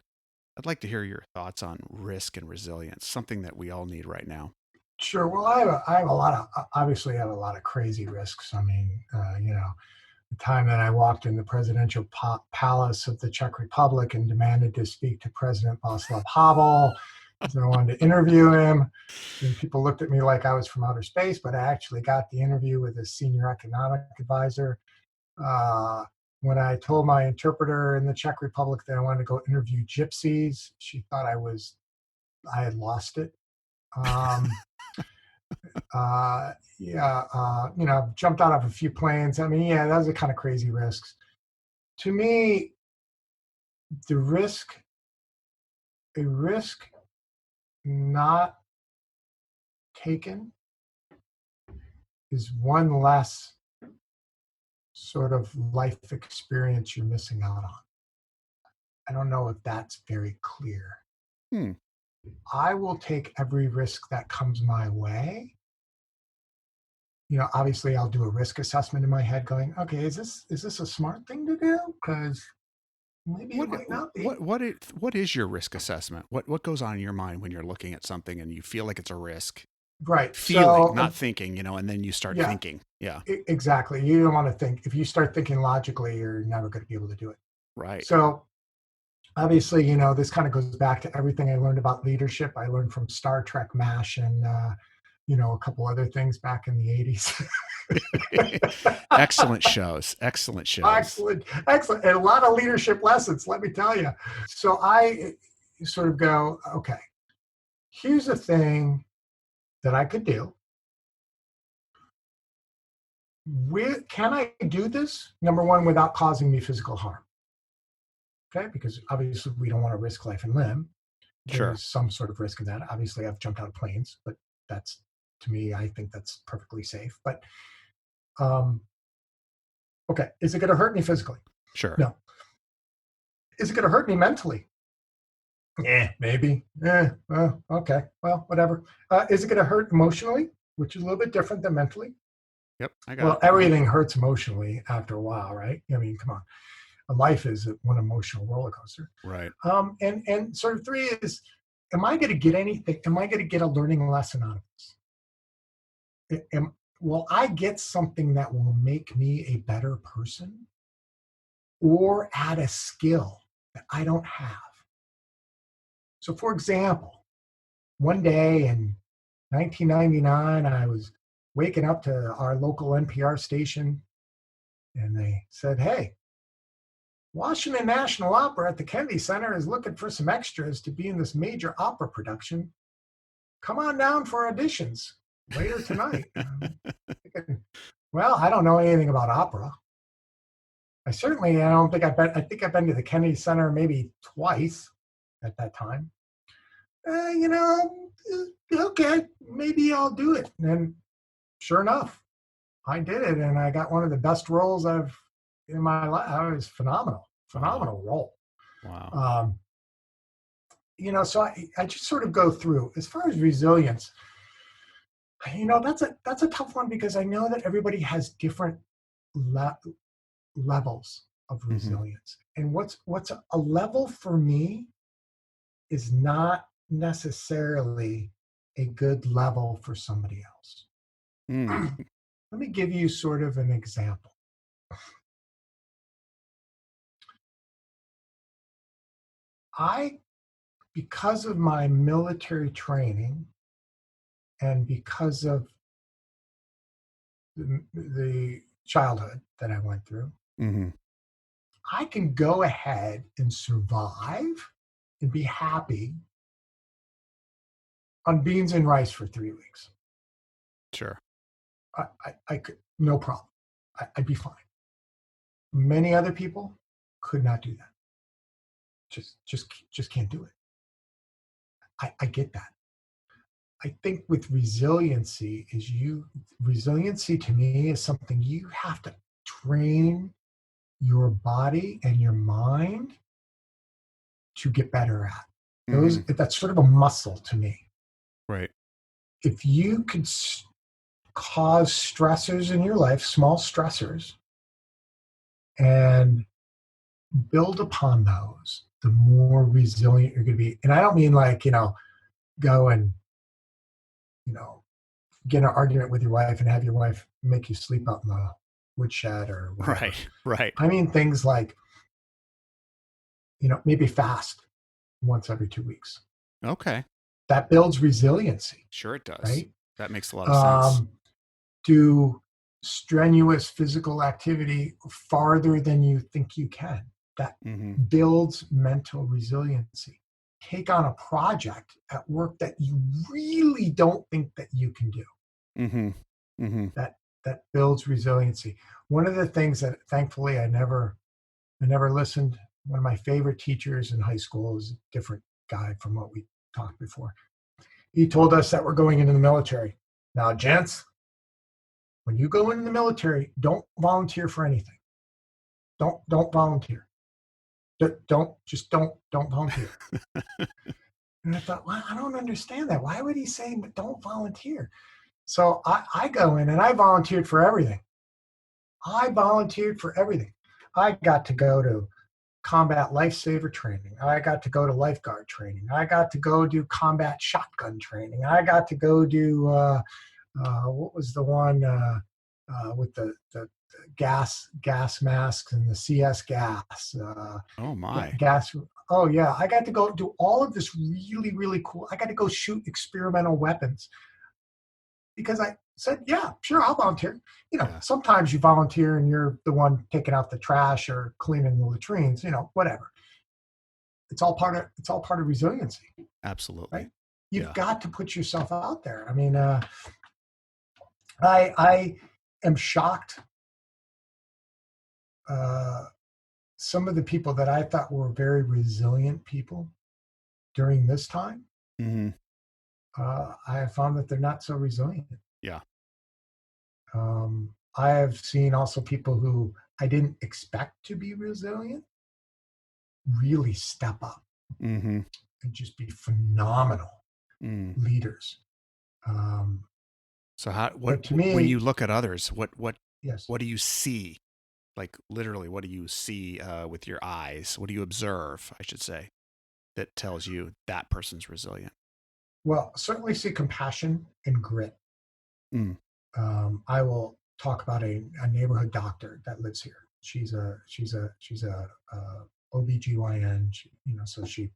Speaker 2: I'd like to hear your thoughts on risk and resilience, something that we all need right now.
Speaker 1: Sure. Well, I have a lot of crazy risks. I mean, the time that I walked in the presidential palace of the Czech Republic and demanded to speak to President Václav Havel, because I wanted to interview him. And people looked at me like I was from outer space, but I actually got the interview with his senior economic advisor. When I told my interpreter in the Czech Republic that I wanted to go interview gypsies, she thought I had lost it. Jumped out of a few planes. I mean, those are kind of crazy risks. To me, a risk not taken is one less sort of life experience you're missing out on. I don't know if that's very clear. I will take every risk that comes my way. Obviously I'll do a risk assessment in my head going, okay, is this a smart thing to do? Because maybe it might not be.
Speaker 2: What is your risk assessment? What goes on in your mind when you're looking at something and you feel like it's a risk?
Speaker 1: Right.
Speaker 2: Feeling, not thinking, and then you start thinking. Yeah.
Speaker 1: Exactly. You don't want to think. If you start thinking logically, you're never going to be able to do it.
Speaker 2: Right.
Speaker 1: So obviously, this kind of goes back to everything I learned about leadership. I learned from Star Trek MASH and, a couple other things back in the
Speaker 2: 80s. Excellent shows. Excellent.
Speaker 1: And a lot of leadership lessons, let me tell you. So I sort of go, okay, here's a thing that I could do. can I do this? Number one, without causing me physical harm. Okay, because obviously we don't want to risk life and limb. There's some sort of risk in that. Obviously, I've jumped out of planes, but that's, to me, I think that's perfectly safe. But okay, is it going to hurt me physically?
Speaker 2: Sure.
Speaker 1: No. Is it going to hurt me mentally? Maybe. Well, okay. Well, whatever. Is it going to hurt emotionally, which is a little bit different than mentally?
Speaker 2: Yep, I got it.
Speaker 1: Well, everything hurts emotionally after a while, right? I mean, come on. Life is one emotional roller coaster.
Speaker 2: Right.
Speaker 1: And sort of 3 is, am I going to get anything? Am I going to get a learning lesson out of this? Will I get something that will make me a better person or add a skill that I don't have? So, for example, one day in 1999, I was waking up to our local NPR station, and they said, hey, Washington National Opera at the Kennedy Center is looking for some extras to be in this major opera production. Come on down for auditions later tonight. Well, I don't know anything about opera. I think I've been to the Kennedy Center maybe twice at that time. Okay, maybe I'll do it. And sure enough, I did it, and I got one of the best roles in my life. I was phenomenal role.
Speaker 2: Wow.
Speaker 1: So I just sort of go through as far as resilience. That's a tough one because I know that everybody has different levels of resilience, and what's a level for me is not necessarily a good level for somebody else. Let me give you sort of an example. Because of my military training and because of the childhood that I went through, I can go ahead and survive and be happy on beans and rice for 3 weeks.
Speaker 2: Sure.
Speaker 1: I could, no problem. I'd be fine. Many other people could not do that. Just can't do it. I get that. I think with resiliency to me is something you have to train your body and your mind to get better at. That's sort of a muscle to me.
Speaker 2: Right.
Speaker 1: If you could cause stressors in your life, small stressors, and build upon those, the more resilient you're going to be. And I don't mean go and, get in an argument with your wife and have your wife make you sleep out in the woodshed or whatever.
Speaker 2: Right.
Speaker 1: I mean things like, maybe fast once every 2 weeks.
Speaker 2: Okay.
Speaker 1: That builds resiliency.
Speaker 2: Sure it does.
Speaker 1: Right?
Speaker 2: That makes a lot of sense.
Speaker 1: Do strenuous physical activity farther than you think you can. That builds mental resiliency. Take on a project at work that you really don't think that you can do. That builds resiliency. One of the things that thankfully I never listened. One of my favorite teachers in high school is a different guy from what we talked before. He told us that we're going into the military. Now, gents, when you go into the military, don't volunteer for anything. Don't volunteer. Don't volunteer. And I thought, well, I don't understand that. Why would he say, but don't volunteer? So I go in and I volunteered for everything. I got to go to combat lifesaver training. I got to go to lifeguard training. I got to go do combat shotgun training. I got to go do, what was the one with the gas masks and the CS gas.
Speaker 2: Oh my.
Speaker 1: Gas. Oh yeah. I got to go do all of this really, really cool. I got to go shoot experimental weapons because I said, yeah, sure, I'll volunteer. Sometimes you volunteer and you're the one taking out the trash or cleaning the latrines, whatever. It's all part of resiliency.
Speaker 2: Absolutely.
Speaker 1: Right? You've got to put yourself out there. I mean, I am shocked. Some of the people that I thought were very resilient people during this time,
Speaker 2: mm-hmm.
Speaker 1: I have found that they're not so resilient.
Speaker 2: Yeah.
Speaker 1: I have seen also people who I didn't expect to be resilient really step up
Speaker 2: mm-hmm.
Speaker 1: and just be phenomenal leaders.
Speaker 2: So
Speaker 1: but to me,
Speaker 2: when you look at others, what
Speaker 1: yes,
Speaker 2: do you see? Like literally, what do you see with your eyes? What do you observe, I should say, that tells you that person's resilient?
Speaker 1: well, certainly see compassion and grit.
Speaker 2: Mm.
Speaker 1: I will talk about a neighborhood doctor that lives here. She's a OBGYN, so she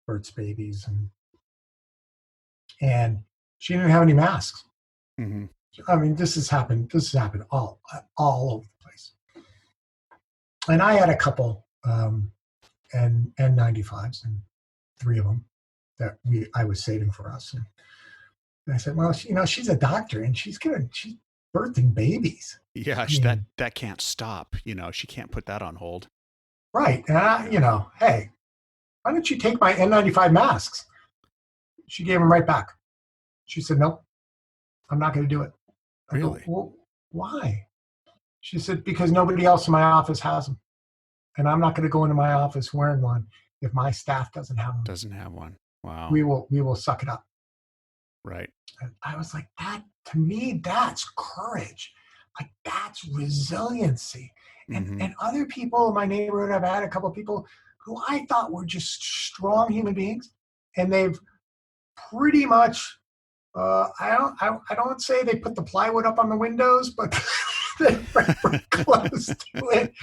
Speaker 1: births babies, and she didn't have any masks.
Speaker 2: Mm-hmm.
Speaker 1: I mean, this has happened all over the place. And I had a couple N95s, and 3 of them that I was saving for us. And I said, well, she's a doctor and she's birthing babies.
Speaker 2: Yeah, that can't stop. She can't put that on hold.
Speaker 1: Right. And hey, why don't you take my N95 masks? She gave them right back. She said, nope, I'm not going to do it.
Speaker 2: Really?
Speaker 1: I go, well, why? She said, because nobody else in my office has them. And I'm not going to go into my office wearing one if my staff doesn't have them.
Speaker 2: Doesn't have one. Wow.
Speaker 1: We will suck it up.
Speaker 2: Right.
Speaker 1: And I was like, to me, that's courage. Like, that's resiliency. And other people in my neighborhood, I've had a couple of people who I thought were just strong human beings, and they've pretty much, I don't say they put the plywood up on the windows, but they're very close to it.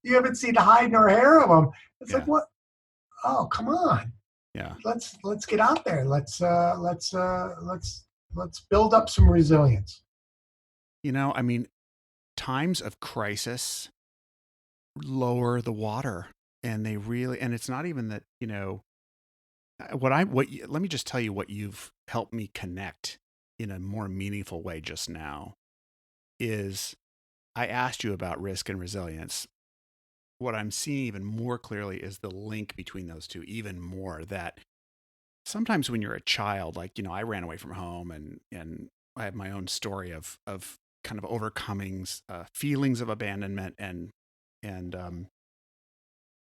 Speaker 1: You haven't seen the hide nor hair of them. It's like, what? Oh, come on.
Speaker 2: Yeah.
Speaker 1: Let's get out there. Let's build up some resilience.
Speaker 2: I mean, times of crisis lower the water, and it's not even that, let me just tell you what you've helped me connect in a more meaningful way just now is I asked you about risk and resilience. What I'm seeing even more clearly is the link between those two, even more, that sometimes when you're a child, like, I ran away from home and I have my own story of kind of overcoming feelings of abandonment and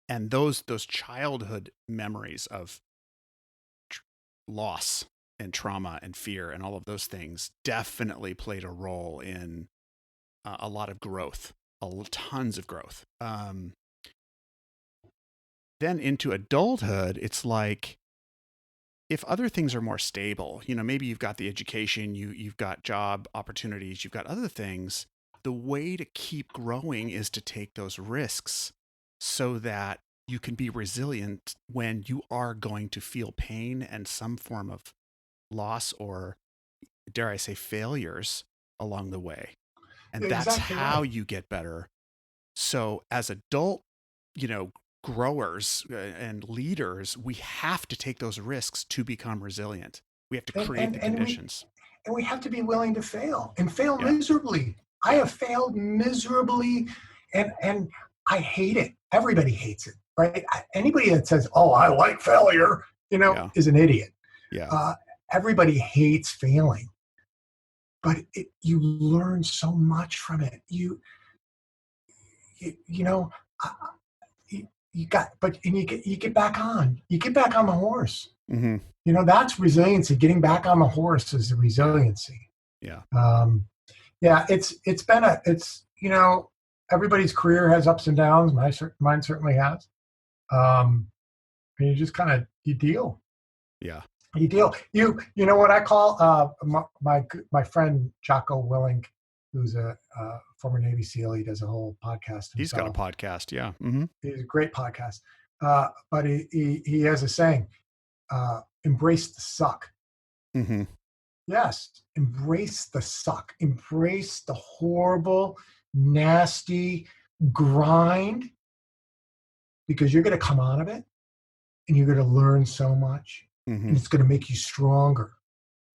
Speaker 2: those childhood memories of loss and trauma and fear and all of those things definitely played a role in a lot of growth, tons of growth. Then into adulthood, it's like, if other things are more stable, maybe you've got the education, you've got job opportunities, you've got other things, the way to keep growing is to take those risks so that you can be resilient when you are going to feel pain and some form of loss or, dare I say, failures along the way. And that's how you get better. So as adult, growers and leaders, we have to take those risks to become resilient. We have to create the conditions.
Speaker 1: And we have to be willing to fail and fail miserably. I have failed miserably, and I hate it. Everybody hates it, right? Anybody that says, oh, I like failure, is an idiot.
Speaker 2: Yeah.
Speaker 1: Everybody hates failing. But you learn so much from it. You get back on. You get back on the horse.
Speaker 2: Mm-hmm.
Speaker 1: That's resiliency. Getting back on the horse is the resiliency.
Speaker 2: Yeah.
Speaker 1: It's everybody's career has ups and downs. Mine certainly has. And you just you deal.
Speaker 2: Yeah.
Speaker 1: You deal. You know what I call my friend Jocko Willink, who's a former Navy SEAL. He does a whole podcast himself.
Speaker 2: He's got a podcast, yeah. Mm-hmm.
Speaker 1: He's a great podcast. But he has a saying, embrace the suck.
Speaker 2: Mm-hmm.
Speaker 1: Yes, embrace the suck. Embrace the horrible, nasty grind, because you're going to come out of it and you're going to learn so much.
Speaker 2: Mm-hmm.
Speaker 1: And it's going to make you stronger.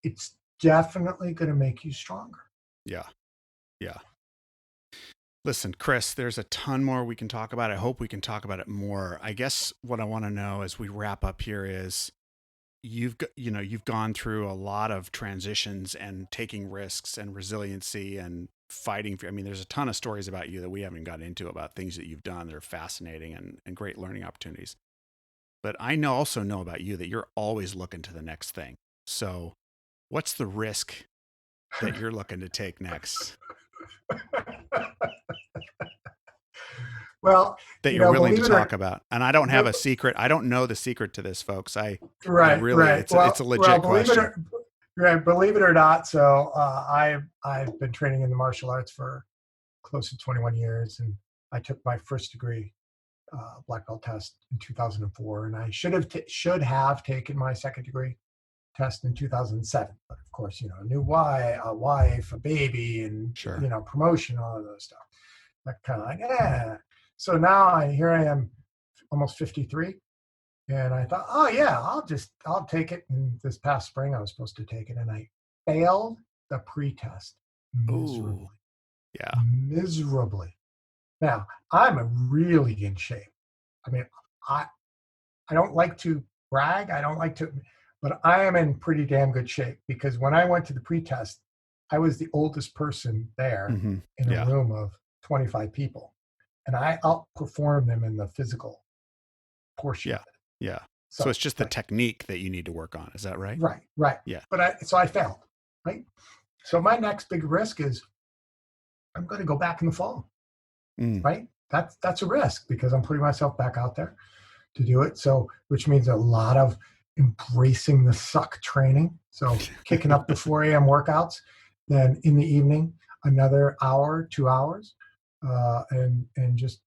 Speaker 1: It's definitely going to make you stronger.
Speaker 2: Yeah. Yeah. Listen, Chris, there's a ton more we can talk about. I hope we can talk about it more. I guess what I want to know as we wrap up here is you've gone through a lot of transitions and taking risks and resiliency and fighting for, I mean, there's a ton of stories about you that we haven't gotten into about things that you've done that are fascinating and great learning opportunities. But I also know about you that you're always looking to the next thing. So what's the risk that you're looking to take next?
Speaker 1: Well,
Speaker 2: that you're willing to talk about. And I don't have a secret. I don't know the secret to this, folks. I really, it's a legit question.
Speaker 1: Believe it or not. So I've been training in the martial arts for close to 21 years. And I took my first degree black belt test in 2004. And I should have taken my second degree test in 2007. But of course, a new wife, a baby, and,
Speaker 2: sure.
Speaker 1: Promotion, all of those stuff. That kind of like, So now here I am, almost 53, and I thought, oh yeah, I'll take it. And this past spring, I was supposed to take it, and I failed the pre-test miserably.
Speaker 2: Ooh, yeah,
Speaker 1: miserably. Now I'm really in shape. I mean, I don't like to brag. I don't like to, but I am in pretty damn good shape because when I went to the pre-test, I was the oldest person there in a room of 25 people. And I outperformed them in the physical portion of it.
Speaker 2: Yeah. So it's just the technique that you need to work on. Is that right?
Speaker 1: Right.
Speaker 2: Yeah.
Speaker 1: But I failed, right? So my next big risk is I'm going to go back in the fall, right? That's a risk because I'm putting myself back out there to do it. So, which means a lot of embracing the suck training. So kicking up the 4 a.m. workouts, then in the evening, another hour, 2 hours. And just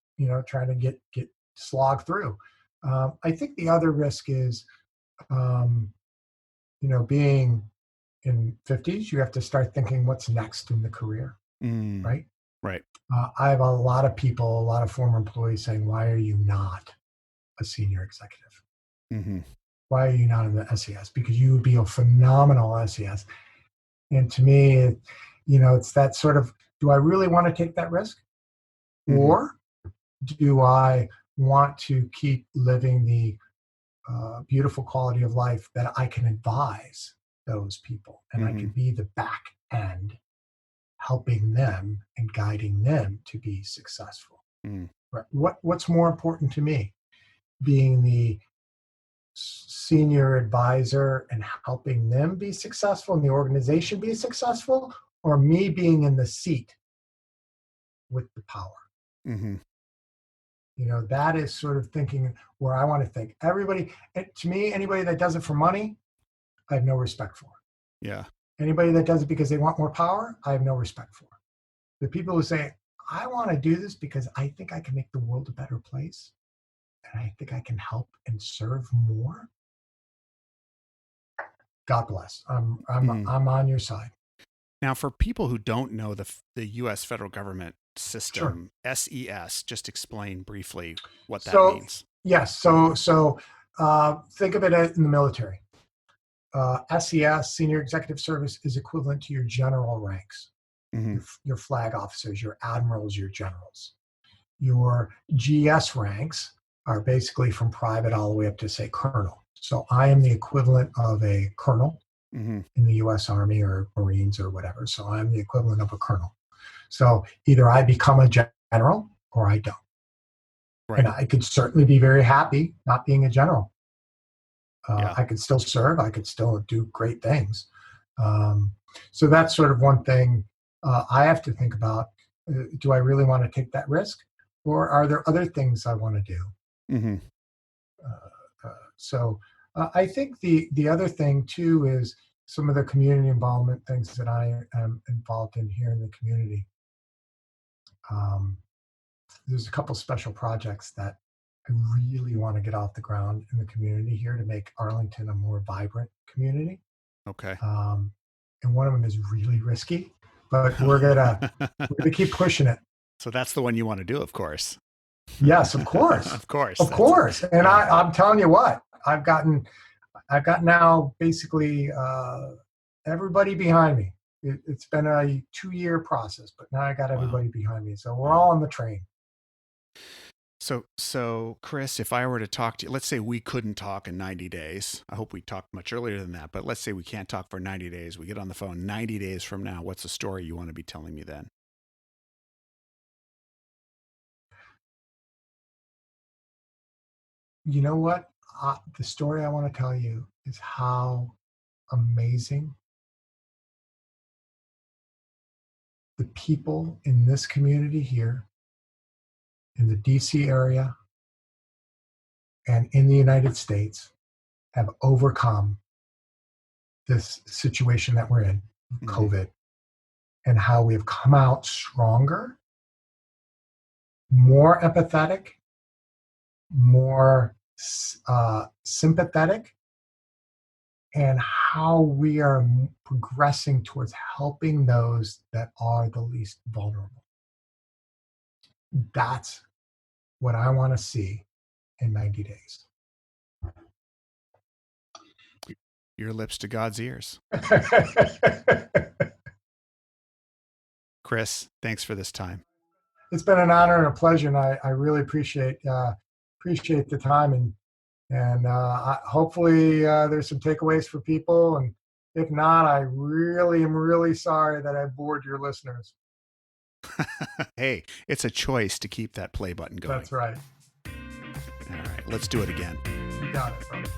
Speaker 1: trying to get slog through. I think the other risk is, being in 50s, you have to start thinking what's next in the career, right?
Speaker 2: Right.
Speaker 1: I have a lot of people, a lot of former employees saying, "Why are you not a senior executive? Why are you not in the SES? Because you would be a phenomenal SES." And to me, it's that sort of, do I really want to take that risk? Or do I want to keep living the beautiful quality of life that I can advise those people and I can be the back end helping them and guiding them to be successful? Right. What's more important to me? Being the senior advisor and helping them be successful and the organization be successful, or me being in the seat with the power? That is sort of thinking where I want to think. Everybody, to me, anybody that does it for money, I have no respect for.
Speaker 2: Yeah.
Speaker 1: Anybody that does it because they want more power, I have no respect for. The people who say, I want to do this because I think I can make the world a better place and I think I can help and serve more. God bless. I'm on your side.
Speaker 2: Now, for people who don't know the U.S. federal government system, sure. SES, just explain briefly what that means.
Speaker 1: Yes. So think of it in the military. SES, Senior Executive Service, is equivalent to your general ranks, your flag officers, your admirals, your generals. Your GS ranks are basically from private all the way up to, say, colonel. So I am the equivalent of a colonel in the U.S. Army or Marines or whatever. So I'm the equivalent of a colonel. So either I become a general or I don't. Right. And I could certainly be very happy not being a general. I could still serve. I could still do great things. So that's sort of one thing I have to think about. Do I really want to take that risk? Or are there other things I want to do? So I think the other thing, too, is some of the community involvement things that I am involved in here in the community. There's a couple special projects that I really want to get off the ground in the community here to make Arlington a more vibrant community.
Speaker 2: Okay.
Speaker 1: And one of them is really risky, but we're gonna keep pushing it.
Speaker 2: So that's the one you want to do, of course.
Speaker 1: Yes, of course.
Speaker 2: Of course.
Speaker 1: Of course. And I'm telling you what, I've got now basically everybody behind me. it's been a 2-year process, but now I got everybody behind me. So we're all on the train.
Speaker 2: So Chris, if I were to talk to you, let's say we couldn't talk in 90 days. I hope we talked much earlier than that, but let's say we can't talk for 90 days. We get on the phone 90 days from now. What's the story you want to be telling me then?
Speaker 1: You know what? The story I want to tell you is how amazing the people in this community here, in the DC area, and in the United States have overcome this situation that we're in, COVID, and how we have come out stronger, more empathetic, more sympathetic, and how we are progressing towards helping those that are the least vulnerable. That's what I want to see in 90 days.
Speaker 2: Your lips to God's ears. Chris, thanks for this time.
Speaker 1: It's been an honor and a pleasure, and I really appreciate the time, and hopefully there's some takeaways for people, and if not, I really am really sorry that I bored your listeners.
Speaker 2: Hey, it's a choice to keep that play button going.
Speaker 1: That's right.
Speaker 2: All right, let's do it again.
Speaker 1: You got it, brother.